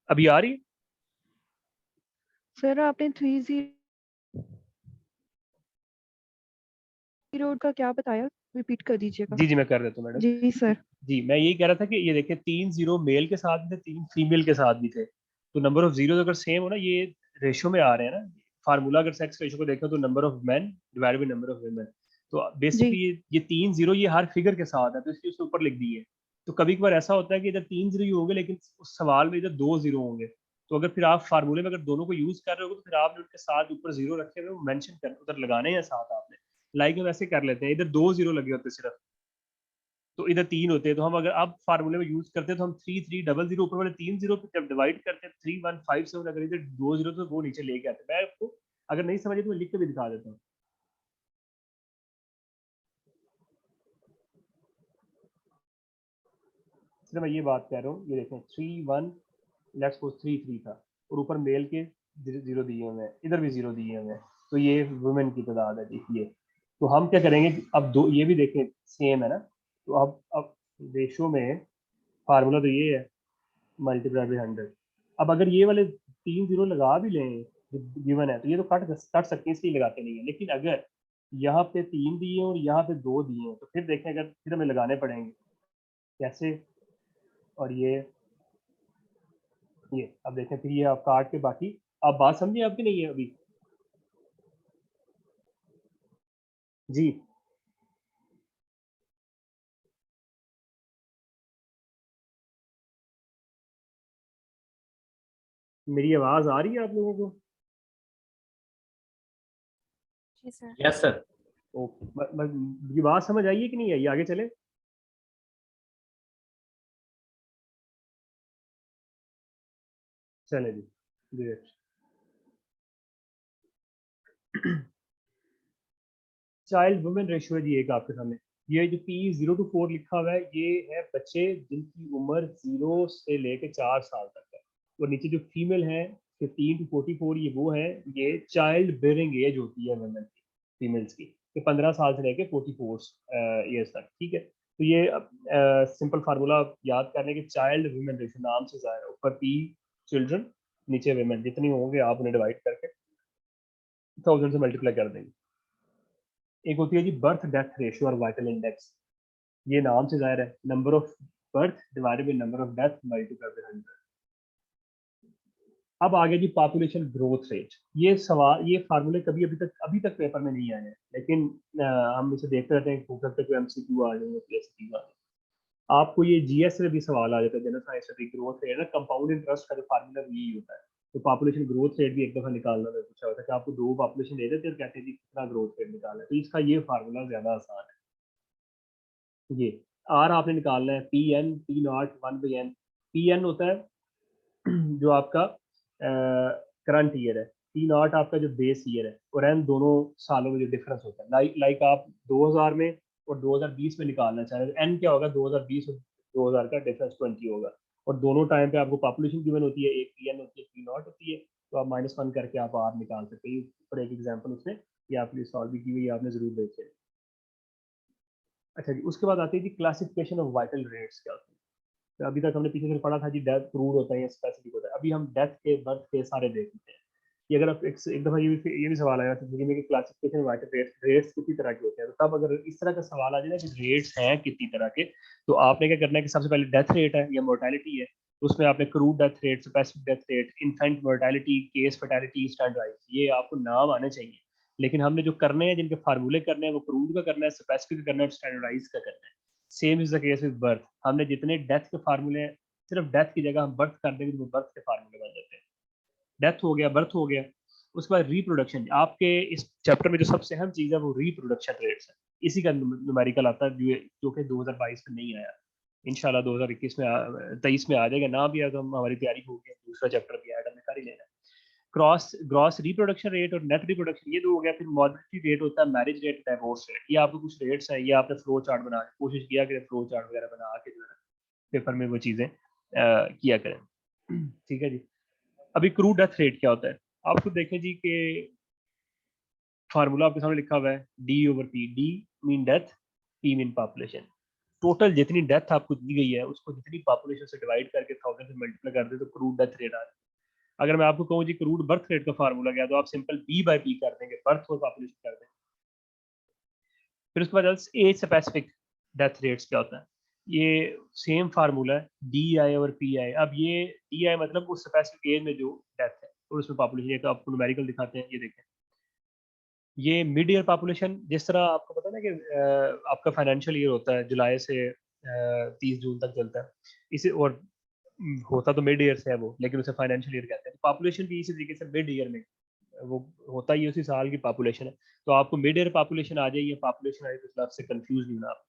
अभी आ रही है? सर आपने 30 का क्या बताया, रिपीट कर दीजिएगा। जी जी मैं कर देता हूँ मैडम। जी सर। जी मैं यही कह रहा था कि ये देखिए 3 जीरो मेल के साथ भी थे, 3 फीमेल के साथ भी थे, तो नंबर ऑफ जीरो अगर सेम हो ना, ये रेशियो में आ रहे हैं ना। फार्मूला अगर सेक्स रेशियो को देखें तो number of main divided by number of women. तो बेसिकली जी ये 3 जीरो ये हर फिगर के साथ है तो इसलिए उसके ऊपर लिख दिए। तो कभी कभार ऐसा होता है कि इधर 3 जीरो ही होंगे लेकिन उस सवाल में इधर 2 जीरो होंगे, तो अगर फिर आप फार्मूले में अगर दोनों को यूज कर रहे हो तो फिर आपने उनके साथ ऊपर जीरो रखे हुए मेंशन कर उधर लगाने हैं साथ आपने। लाइक हम ऐसे कर लेते हैं, इधर 2 जीरो लगे होते सिर्फ, तो इधर 3 होते हैं, तो हम अगर अब फार्मूले में यूज करते हैं तो हम 3300 ऊपर वाले 3 जीरो पे जब डिवाइड करते हैं 3157, अगर इधर 2 जीरो तो वो नीचे लेके आते हैं। मैं आपको अगर नहीं समझे तो मैं लिख के भी दिखा देता हूँ। सिर्फ मैं ये बात कह रहा हूँ, ये देखें 31 लेट्स सपोज 33 था और ऊपर मेल के जीरो दिए हुए हैं, इधर भी जीरो दिए हुए हैं, तो ये वुमेन की तादाद है देखिए। तो हम क्या करेंगे अब दो ये भी देखें सेम है ना, तो अब रेशो में फार्मूला तो ये है मल्टीप्लाई बाई 100। अब अगर ये वाले 3 जीरो लगा भी लें जो गिवन है तो ये तो कट सकते हैं, इसलिए लगाते नहीं है। लेकिन अगर यहाँ पे 3 दिए और यहाँ पे 2 दिए तो फिर देखें, अगर फिर हमें लगाने पड़ेंगे कैसे। और ये अब देखें, फिर ये आप काट के बाकी, आप बात समझिए आपकी नहीं है अभी जी। मेरी आवाज आ रही है आप लोगों को? जी सर। Yes sir. ओके, ये बात समझ आई है कि नहीं आई? आगे चले। चले जी, ग्रेट। चाइल्ड वुमेन रेशियो है जी एक आपके सामने। ये जो P 0 to 4 लिखा हुआ है, ये है बच्चे जिनकी उम्र 0 से लेके 4 साल तक है। और नीचे जो फीमेल है 15 to 44, ये वो है, ये चाइल्ड बेयरिंग एज होती है वुमेन की, फीमेल्स की, ये 15 साल से लेके 44 ईयर्स तक। ठीक है, तो ये सिंपल फार्मूला याद करने के, चाइल्ड वुमेन रेशियो नाम से जाहिर है, ऊपर P चिल्ड्रन, नीचे वुमेन, जितनी होंगे आप उन्हें डिवाइड करके 1000 से मल्टीप्लाई कर देंगे। एक होती है जी बर्थ डेथ रेशियो और वाइटल इंडेक्स। ये नाम से जाहिर है, number of birth divided by number of death multiply by 100। अब आगे जी पॉपुलेशन ग्रोथ रेट। ये सवाल, ये फार्मूले कभी अभी तक पेपर में नहीं आए हैं, लेकिन हम इसे देखते रहते हैं, हो सकता है कोई MCQ आ जाए, PSQ आ जाए। आपको ये GS में भी सवाल आ जाता है, जनरल साइंस में ग्रोथ रेट ना, कंपाउंड इंटरेस्ट का जो फार्मूला यही होता है। तो पॉपुलेशन ग्रोथ रेट भी एक दफा निकालना में पूछा होता है कि आपको 2 पॉपुलेशन दे देते हैं और कहते हैं जी कितना ग्रोथ रेट निकालना है, तो इसका ये फार्मूला ज्यादा आसान है। ये आर आपने निकालना है, P0 1/n। Pn होता है जो आपका करंट ईयर है, P0 आपका जो बेस ईयर है, और n दोनों सालों में जो डिफरेंस होता है। लाइक आप 2000 में और 2020 में निकालना चाह रहे हैं, n क्या होगा, 2020 और 2000 का डिफरेंस 20 होगा। और दोनों टाइम पे आपको पॉपुलेशन गिवन होती है, एक Pn होती है, P0 होती है, तो आप -1 करके आप R निकाल सकते हैं। पर एक एग्जाम्पल उसने ये आपके लिए सॉल्व भी की हुई है, आपने जरूर देखे। अच्छा जी, उसके बाद आती है जी क्लासिफिकेशन ऑफ वाइटल रेट्स क्या होती है। तो अभी तक हमने पीछे से पढ़ा था जी डेथ क्रूड होता है या स्पेसिफिक होता है। अभी हम डेथ के बर्थ के सारे देख लेते हैं। ये अगर आप एक दफा ये भी सवाल आया था जिंदगी में कि क्लासिफिकेशन वाइटल रेट्स कितनी तरह के होते हैं, तो तब अगर इस तरह का सवाल आ जाए ना कि रेट्स हैं कितनी तरह के, तो आपने क्या करना है कि सबसे पहले डेथ रेट है या मोर्टेलिटी है, तो उसमें आपने crude death rate, specific death rate, infant mortality, case fatality, standardise, ये आपको नाम आने चाहिए। लेकिन हमने जो करने हैं, जिनके फार्मूले करने हैं, वो क्रूड का करना है, स्पेसिफिक का करना है, स्टैंडर्डाइज का करना है। Same is the case with birth. हमने जितने डेथ के फार्मूले हैं, सिर्फ डेथ की जगह हम बर्थ कर देंगे तो वो बर्थ के फार्मूले बन जाते हैं। डेथ हो गया, बर्थ हो गया। उसके बाद रिप्रोडक्शन, आपके इस चैप्टर में जो सबसे अहम चीज है वो रिप्रोडक्शन रेट्स है। इसी का न्यूमेरिकल आता है जो कि 2022 में नहीं आया, इंशाल्लाह 2021 में 23 में आ जाएगा। ना भी आया तो हम, हमारी तैयारी होगी, दूसरा चैप्टर भी ऐड हमने कर ही लेना है। क्रॉस ग्रॉस रिप्रोडक्शन रेट और नेट रिप्रोडक्शन, ये दो हो गया। फिर मॉर्बिडिटी रेट होता है, मैरिज रेट, डाइवोर्स रेट। ये आपको कुछ रेट्स हैं, ये आपने फ्लो चार्ट बना के कोशिश किया कि फ्लो चार्ट वगैरह बना के जो है पेपर में वो चीज़ें किया करें। ठीक है जी। अभी क्रू डेथ रेट क्या होता है, आप खुद देखें जी कि फार्मूला आपके सामने लिखा हुआ है, D/P। D mean death, P mean population. Total जितनी डेथ आपको दी गई है उसको जितनी पॉपुलेशन से डिवाइड करके 1000 से मल्टीप्लाई कर दे तो क्रूड डेथ रेट आ रहा है। अगर मैं आपको कहूँ जी क्रूड बर्थ रेट का फार्मूला क्या है, तो आप सिंपल B/P कर देंगे, बर्थ और पॉपुलेशन कर देंगे। फिर उसके बाद एज स्पेसिफिक डेथ रेट्स क्या होता है, ये सेम फार्मूला है, DI और PI। अब ये DI मतलब उस स्पेसिफिक एज में जो डेथ है और उसमें पॉपुलेशन, ये तो आपको न्यूमेरिकल दिखाते हैं, ये देखें। ये मिड ईयर पॉपुलेशन, जिस तरह आपको पता है ना कि आपका फाइनेंशियल ईयर होता है जुलाई से 30 जून तक चलता है, इसे और होता तो मिड ईयर से है वो, लेकिन उसे फाइनेंशियल ईयर कहते हैं। पॉपुलेशन भी इसी तरीके से मिड ईयर में वो होता ही उसी साल की पॉपुलेशन है। तो आपको मिड ईयर पॉपुलेशन आ जाए या पॉपुलेशन आ जाए तो इसलिए आपसे कंफ्यूज नहीं होना आप।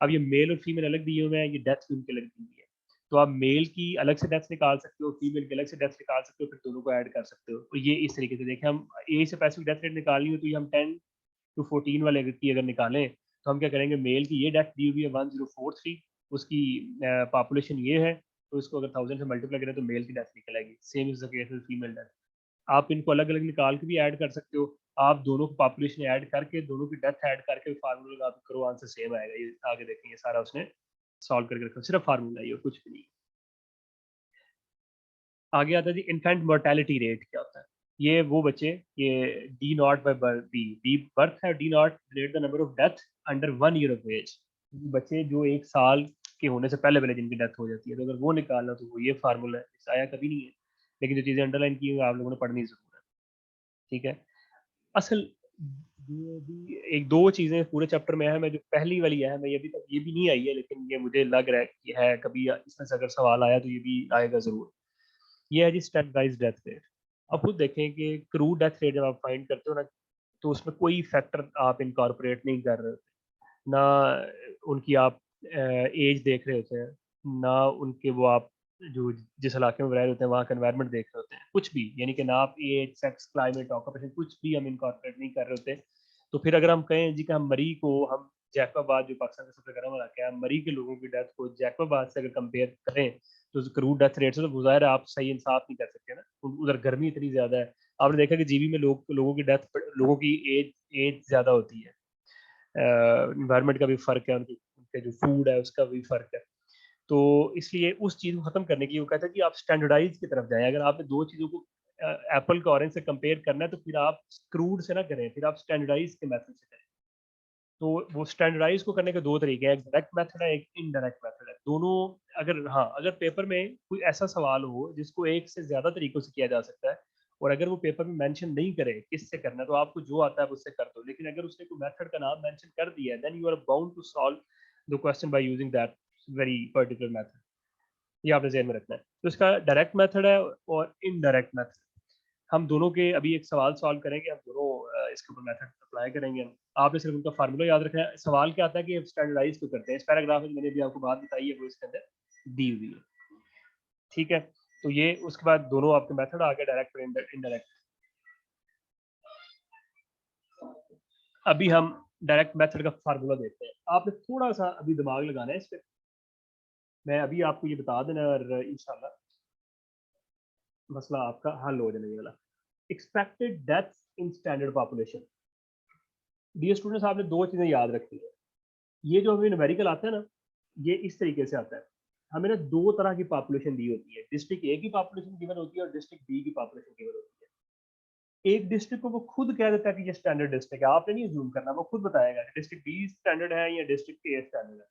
अब ये मेल और फीमेल अलग दिए हुए हैं, ये डेथ भी उनकी अलग दी हुई है। तो आप मेल की अलग से डेथ निकाल सकते हो, फीमेल की अलग से डेथ निकाल सकते हो, फिर दोनों को ऐड कर सकते हो। तो ये इस तरीके से देखें, हम ए से पैसिफिक डेथ रेट निकालनी हो तो ये हम 10 to 14 वाले की अगर निकालें तो हम क्या करेंगे, मेल की ये डेथ दी हुई है 1043, उसकी पॉपुलेशन ये है, तो इसको अगर 1000 से मल्टीप्लाई करें तो मेल की डेथ निकल आएगी। Same is the case with female death. आप इनको अलग अलग निकाल के भी ऐड कर सकते हो। आप दोनों को पॉपुलेशन ऐड करके, दोनों की डेथ ऐड करके फार्मूला लगा करो, आंसर सेम आएगा। ये आगे देखेंगे, सारा उसने सॉल्व करके रखा, सिर्फ फार्मूला ही और कुछ भी नहीं। आगे आता है जी इन्फेंट मोर्टेलिटी रेट क्या होता है। ये वो बच्चे, ये D naught by B birth है, D naught rate the number of death under 1 year of age. बच्चे जो 1 साल के होने से पहले पहले जिनकी डेथ हो जाती है, तो अगर वो निकालना तो वो ये फार्मूला है, इस आया कभी नहीं है, लेकिन जो चीज़ें अंडरलाइन की हुई आप लोगों ने पढ़नी जरूर है। ठीक है, असल जो भी एक दो चीज़ें पूरे चैप्टर में है, मैं जो पहली वाली है, मैं ये अभी तक ये भी नहीं आई है, लेकिन ये मुझे लग रहा है कि है, कभी इसमें से अगर सवाल आया तो ये भी आएगा ज़रूर। ये है जी स्टैंडर्डाइज्ड डेथ रेट। अब खुद देखें कि क्रूड डेथ रेट जब आप फाइंड करते हो ना, तो उसमें कोई फैक्टर आप इनकॉर्पोरेट नहीं कर रहे होते, ना उनकी आप एज देख रहे होते हैं, ना उनके वो आप जो जिस इलाके में रह रहे होते हैं वहाँ का एनवायरनमेंट देख रहे होते हैं, कुछ भी, यानी कि ना आप एज, सेक्स, क्लाइमेट, ऑक्यूपेशन, कुछ भी हम इनकॉर्पोरेट नहीं कर रहे होते। तो फिर अगर हम कहें जी कि हम मरी को, हम जैकबाबाद जो पाकिस्तान का सबसे गर्म इलाका है, हम मरी के लोगों की डेथ को जैकबाबाद से अगर कंपेयर करें तो क्रूड डेथ रेट से, तो ज़ाहिर है आप सही इंसाफ नहीं कर सकते ना, उधर गर्मी इतनी ज़्यादा है। आपने देखा कि जीबी में लोगों की डेथ, लोगों की एज एज ज़्यादा होती है, इन्वायरमेंट का भी फ़र्क है, उनके उनके जो फूड है उसका भी फ़र्क है। तो इसलिए उस चीज़ को ख़त्म करने की वो कहता है कि आप स्टैंडर्डाइज़ की तरफ जाएँ। अगर आपने 2 चीज़ों को एप्पल को ऑरेंज से कंपेयर करना है, तो फिर आप क्रूड से ना करें, फिर आप स्टैंडर्डाइज़ के मेथड से करें। तो वो स्टैंडर्डाइज़ को करने के 2 तरीके हैं, एक डायरेक्ट मेथड है, एक इनडायरेक्ट मेथड है। दोनों, अगर हाँ, अगर पेपर में कोई ऐसा सवाल हो जिसको एक से ज़्यादा तरीकों से किया जा सकता है, और अगर वो पेपर में मेंशन नहीं करे किससे करना है, तो आपको जो आता है उससे कर दो। लेकिन अगर उसने कोई मेथड का नाम मेंशन कर दिया है, then you are bound to solve the question by using that very particular method. ये आपने ज़हन में रखना है। तो इसका डायरेक्ट मेथड है और इनडायरेक्ट मेथड। हम दोनों के अभी एक सवाल सॉल्व करेंगे, हम दोनों इसके ऊपर मेथड अप्लाई करेंगे हम। आपने सिर्फ उनका फार्मूला याद रखना है। सवाल क्या आता है कि स्टैंडर्डाइज क्यों करते हैं, इस पैराग्राफ में मैंने भी आपको बात बताई है, वो इसके अंदर दी हुई है। ठीक है, तो ये उसके बाद दोनों आपके मेथड आ गए, डायरेक्ट और इनडायरेक्ट। अभी हम डायरेक्ट मेथड का फार्मूला देखते हैं। आपने थोड़ा सा अभी दिमाग लगाना है इस पर, मैं अभी आपको ये बता देना और इंशाल्लाह मसला आपका हल हो जाने वाला। Expected death in standard population. Dear students, आपने 2 चीज़ें याद रखनी है। ये जो हमें न्यूमेरिकल आता है ना, ये इस तरीके से आता है। हमें ना 2 तरह की पॉपुलेशन दी होती है। डिस्ट्रिक्ट ए की पॉपुलेशन गिवन होती है और डिस्ट्रिक्ट बी की पॉपुलेशन गिवन होती है। एक डिस्ट्रिक्ट को वो खुद कह देता है कि ये स्टैंडर्ड डिस्ट्रिक्ट है, आपने नहीं अज्यूम करना, वो खुद बताएगा कि डिस्ट्रिक्ट बी स्टैंडर्ड है या डिस्ट्रिक्ट ए स्टैंडर्ड है।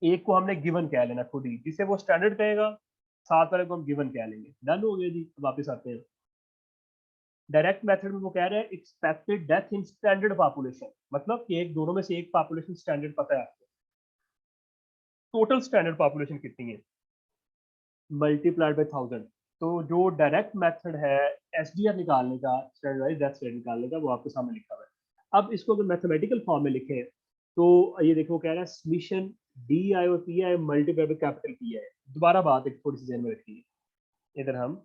एक को हमने गिवन कह लेना खुद ही, जिसे वो स्टैंडर्ड कहेगा, साथ वाले को हम गिवन कह लेंगे। डन हो गया जी। अब वापस आते हैं डायरेक्ट मेथड में। वो कह रहे हैं expected death in standard population, मतलब कि एक दोनों में से एक पॉपुलेशन स्टैंडर्ड पता है आपको। टोटल स्टैंडर्ड पॉपुलेशन कितनी है, मल्टीप्लाइड बाय 1000। तो जो डायरेक्ट मेथड है एसडीआर निकालने का, स्टैंडर्डाइज्ड डेथ रेट निकालने का, वो आपके सामने लिखा हुआ है। अब इसको अगर मैथमेटिकल फॉर्म में लिखें तो ये देखो कह रहा है समीशन डी आई और P I multiplied by capital P I. दोबारा बात एक थोड़ी सी ध्यान में रखिए, इधर हम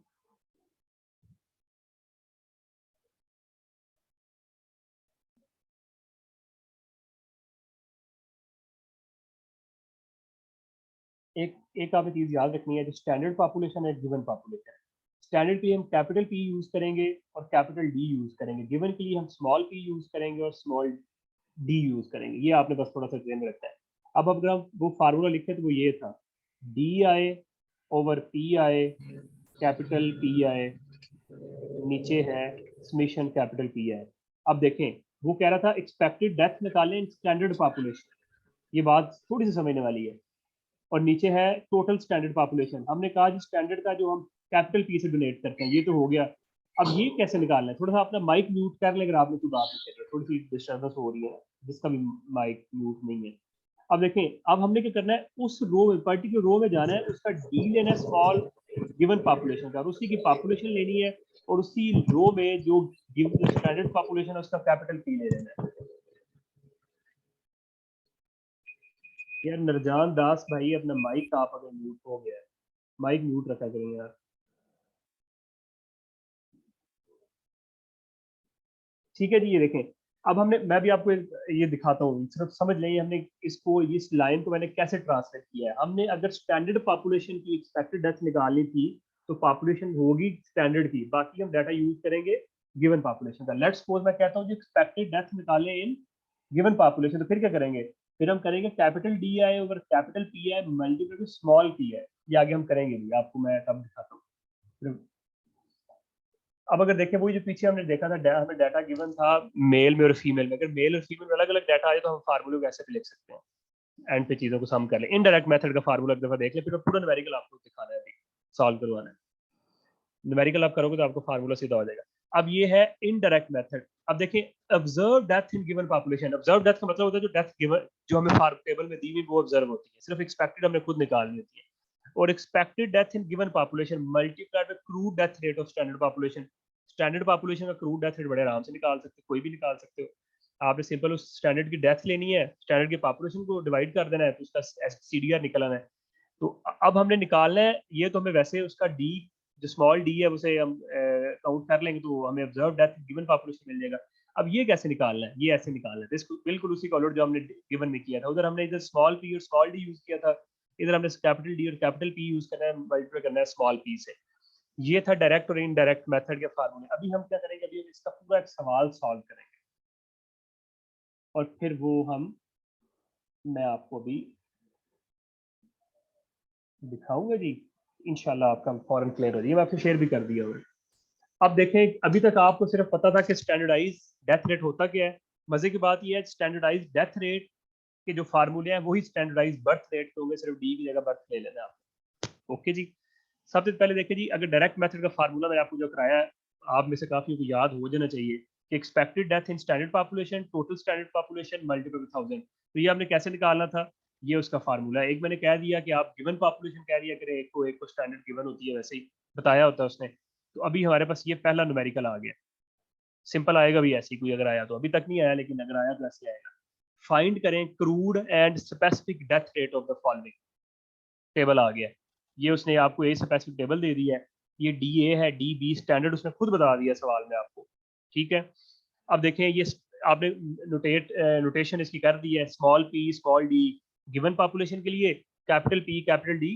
एक एक आपने चीज याद रखनी है, जो स्टैंडर्ड पॉपुलेशन है गिवन पॉपुलेशन है। स्टैंडर्ड पे हम कैपिटल पी यूज करेंगे और कैपिटल डी यूज करेंगे, गिवन के लिए हम स्मॉल पी यूज करेंगे और स्मॉल डी यूज करेंगे। ये आपने बस थोड़ा सा ध्यान में रखना है। अब अगर हम वो फार्मूला लिखे तो वो ये था, D I over P I capital P I, नीचे है समीशन कैपिटल पी आई। अब देखें, वो कह रहा था एक्सपेक्टेड डेथ निकालें इन स्टैंडर्ड पॉपुलेशन, ये बात थोड़ी सी समझने वाली है। और नीचे है टोटल स्टैंडर्ड पॉपुलेशन। हमने कहा जी स्टैंडर्ड का जो हम कैपिटल पी से डोनेट करते हैं, ये तो हो गया। अब ये कैसे निकालना है, थोड़ा सा अपना माइक म्यूट कर ले अगर आपने कोई बात नहीं कर रहे, थोड़ी सी डिस्टर्बेंस हो रही है, जिसका भी माइक म्यूट नहीं है। अब देखें, अब हमने क्या करना है, उस रो में, पर्टिकुलर रो में जाना है, उसका डी लेना है स्मॉल गिवन पॉपुलेशन का, और उसी की पॉपुलेशन लेनी है, और उसी रो में जो गिवन स्टैंडर्ड पॉपुलेशन है उसका कैपिटल पी ले लेना है। यार नरजान दास भाई, अपना माइक आप अगर म्यूट हो गया है, माइक म्यूट रखा करें यार। ठीक है जी, ये देखें। अब हमने, मैं भी आपको ये दिखाता हूँ, सिर्फ समझ लें हमने इसको, इस लाइन को मैंने कैसे ट्रांसलेट किया है। हमने अगर स्टैंडर्ड पॉपुलेशन की एक्सपेक्टेड डेथ निकालनी थी, तो पॉपुलेशन होगी स्टैंडर्ड की, बाकी हम डाटा यूज करेंगे गिवन पॉपुलेशन का। लेट्स सपोज मैं कहता हूँ जी एक्सपेक्टेड डेथ निकालें इन गिवन पॉपुलेशन, तो फिर क्या करेंगे, फिर हम करेंगे capital D I over capital P I multiply two small P I. ये आगे हम करेंगे भी, आपको मैं तब दिखाता हूँ। अब अगर देखें वही जो पीछे हमने देखा था, हमें डाटा गिवन था मेल में और फीमेल में, अगर मेल और फीमेल में अलग अलग डाटा आए तो हम फार्मूले को ऐसे भी लिख सकते हैं। एंड पे चीजों को सम कर ले, इनडायरेक्ट मेथड का फार्मूला एक दफा देख ले, फिर पूरा न्यूमेरिकल आपको दिखाना है, अभी सॉल्व करवाना है। न्यूमेरिकल आप करोगे तो आपको फार्मूला सीधा हो जाएगा। अब ये है इनडायरेक्ट मेथड। अब देखिए observe death in given population. Observe death का मतलब होता है जो डेथ गिवन जो हमें फार्म टेबल में दी हुई वो ऑब्जर्व होती है, सिर्फ एक्सपेक्टेड हमने खुद निकालनी होती है। और expected death in given population multiplied by crude death rate of standard population. Standard population का क्रूड डेथ रेट बड़े आराम से निकाल सकते हो, कोई भी निकाल सकते हो। आपने सिंपल उस स्टैंडर्ड की डेथ लेनी है, स्टैंडर्ड की पॉपुलेशन को डिवाइड कर देना है, तो उसका सीडीआर निकलना है। तो अब हमने निकालना है ये, तो हमें वैसे उसका डी जो स्मॉल डी है उसे हम काउंट कर लेंगे तो हमें ऑब्जर्व डेथ गिवन पॉपुलेशन मिल जाएगा। अब ये कैसे निकालना है, ये ऐसे निकालना है, इसको बिल्कुल उसी कॉलर जो हमने गिवन में किया था। उधर हमने इधर स्मॉल पी और स्मॉल डी यूज किया था, इधर हमने कैपिटल डी और कैपिटल पी यूज करना है, मल्टीप्लाई करना है स्मॉल पी से। ये था डायरेक्ट और इनडायरेक्ट मेथड के फार्मूले। अभी हम क्या करेंगे, अभी हम इसका पूरा एक सवाल सॉल्व करेंगे और फिर वो हम मैं आपको अभी दिखाऊंगा जी, इंशाल्लाह आपका फॉरन क्लियर हो जाएगा। मैं आपसे शेयर भी कर दिया हुआ। अब देखें, अभी तक आपको सिर्फ पता था कि स्टैंडर्डाइज डेथ रेट होता क्या है। मजे की बात यह है स्टैंडर्डाइज डेथ रेट के जो फार्मूले हैं वही स्टैंडर्डाइज बर्थ रेट के होंगे, सिर्फ डी की जगह बर्थ ले लेना आप। ओके जी। सबसे पहले देखिए जी, अगर डायरेक्ट मेथड का फार्मूला मैंने आपको जो कराया है, आप में से काफी को याद हो जाना चाहिए कि expected death in standard population total standard population multiple bye 1000। तो ये आपने कैसे निकालना था, ये उसका फार्मूला है। एक मैंने कह दिया कि आप गिवन पॉपुलेशन कह दिया करें, एक को स्टैंडर्ड गिवन होती है, वैसे ही बताया होता है उसने। तो अभी हमारे पास ये पहला न्यूमेरिकल आ गया। सिंपल आएगा भी ऐसे ही, कोई अगर आया तो, अभी तक नहीं आया लेकिन अगर आया तो ऐसे आएगा। फाइंड करें crude and specific death rate of the following. Table आ गया, ये उसने आपको ए स्पेसिफिक टेबल दे दिया है। ये डी ए है, डी बी स्टैंडर्ड उसने खुद बता दिया सवाल में आपको। ठीक है। अब देखें ये आपने नोटेशन इसकी कर दी है, small P small D given population के लिए, capital P capital D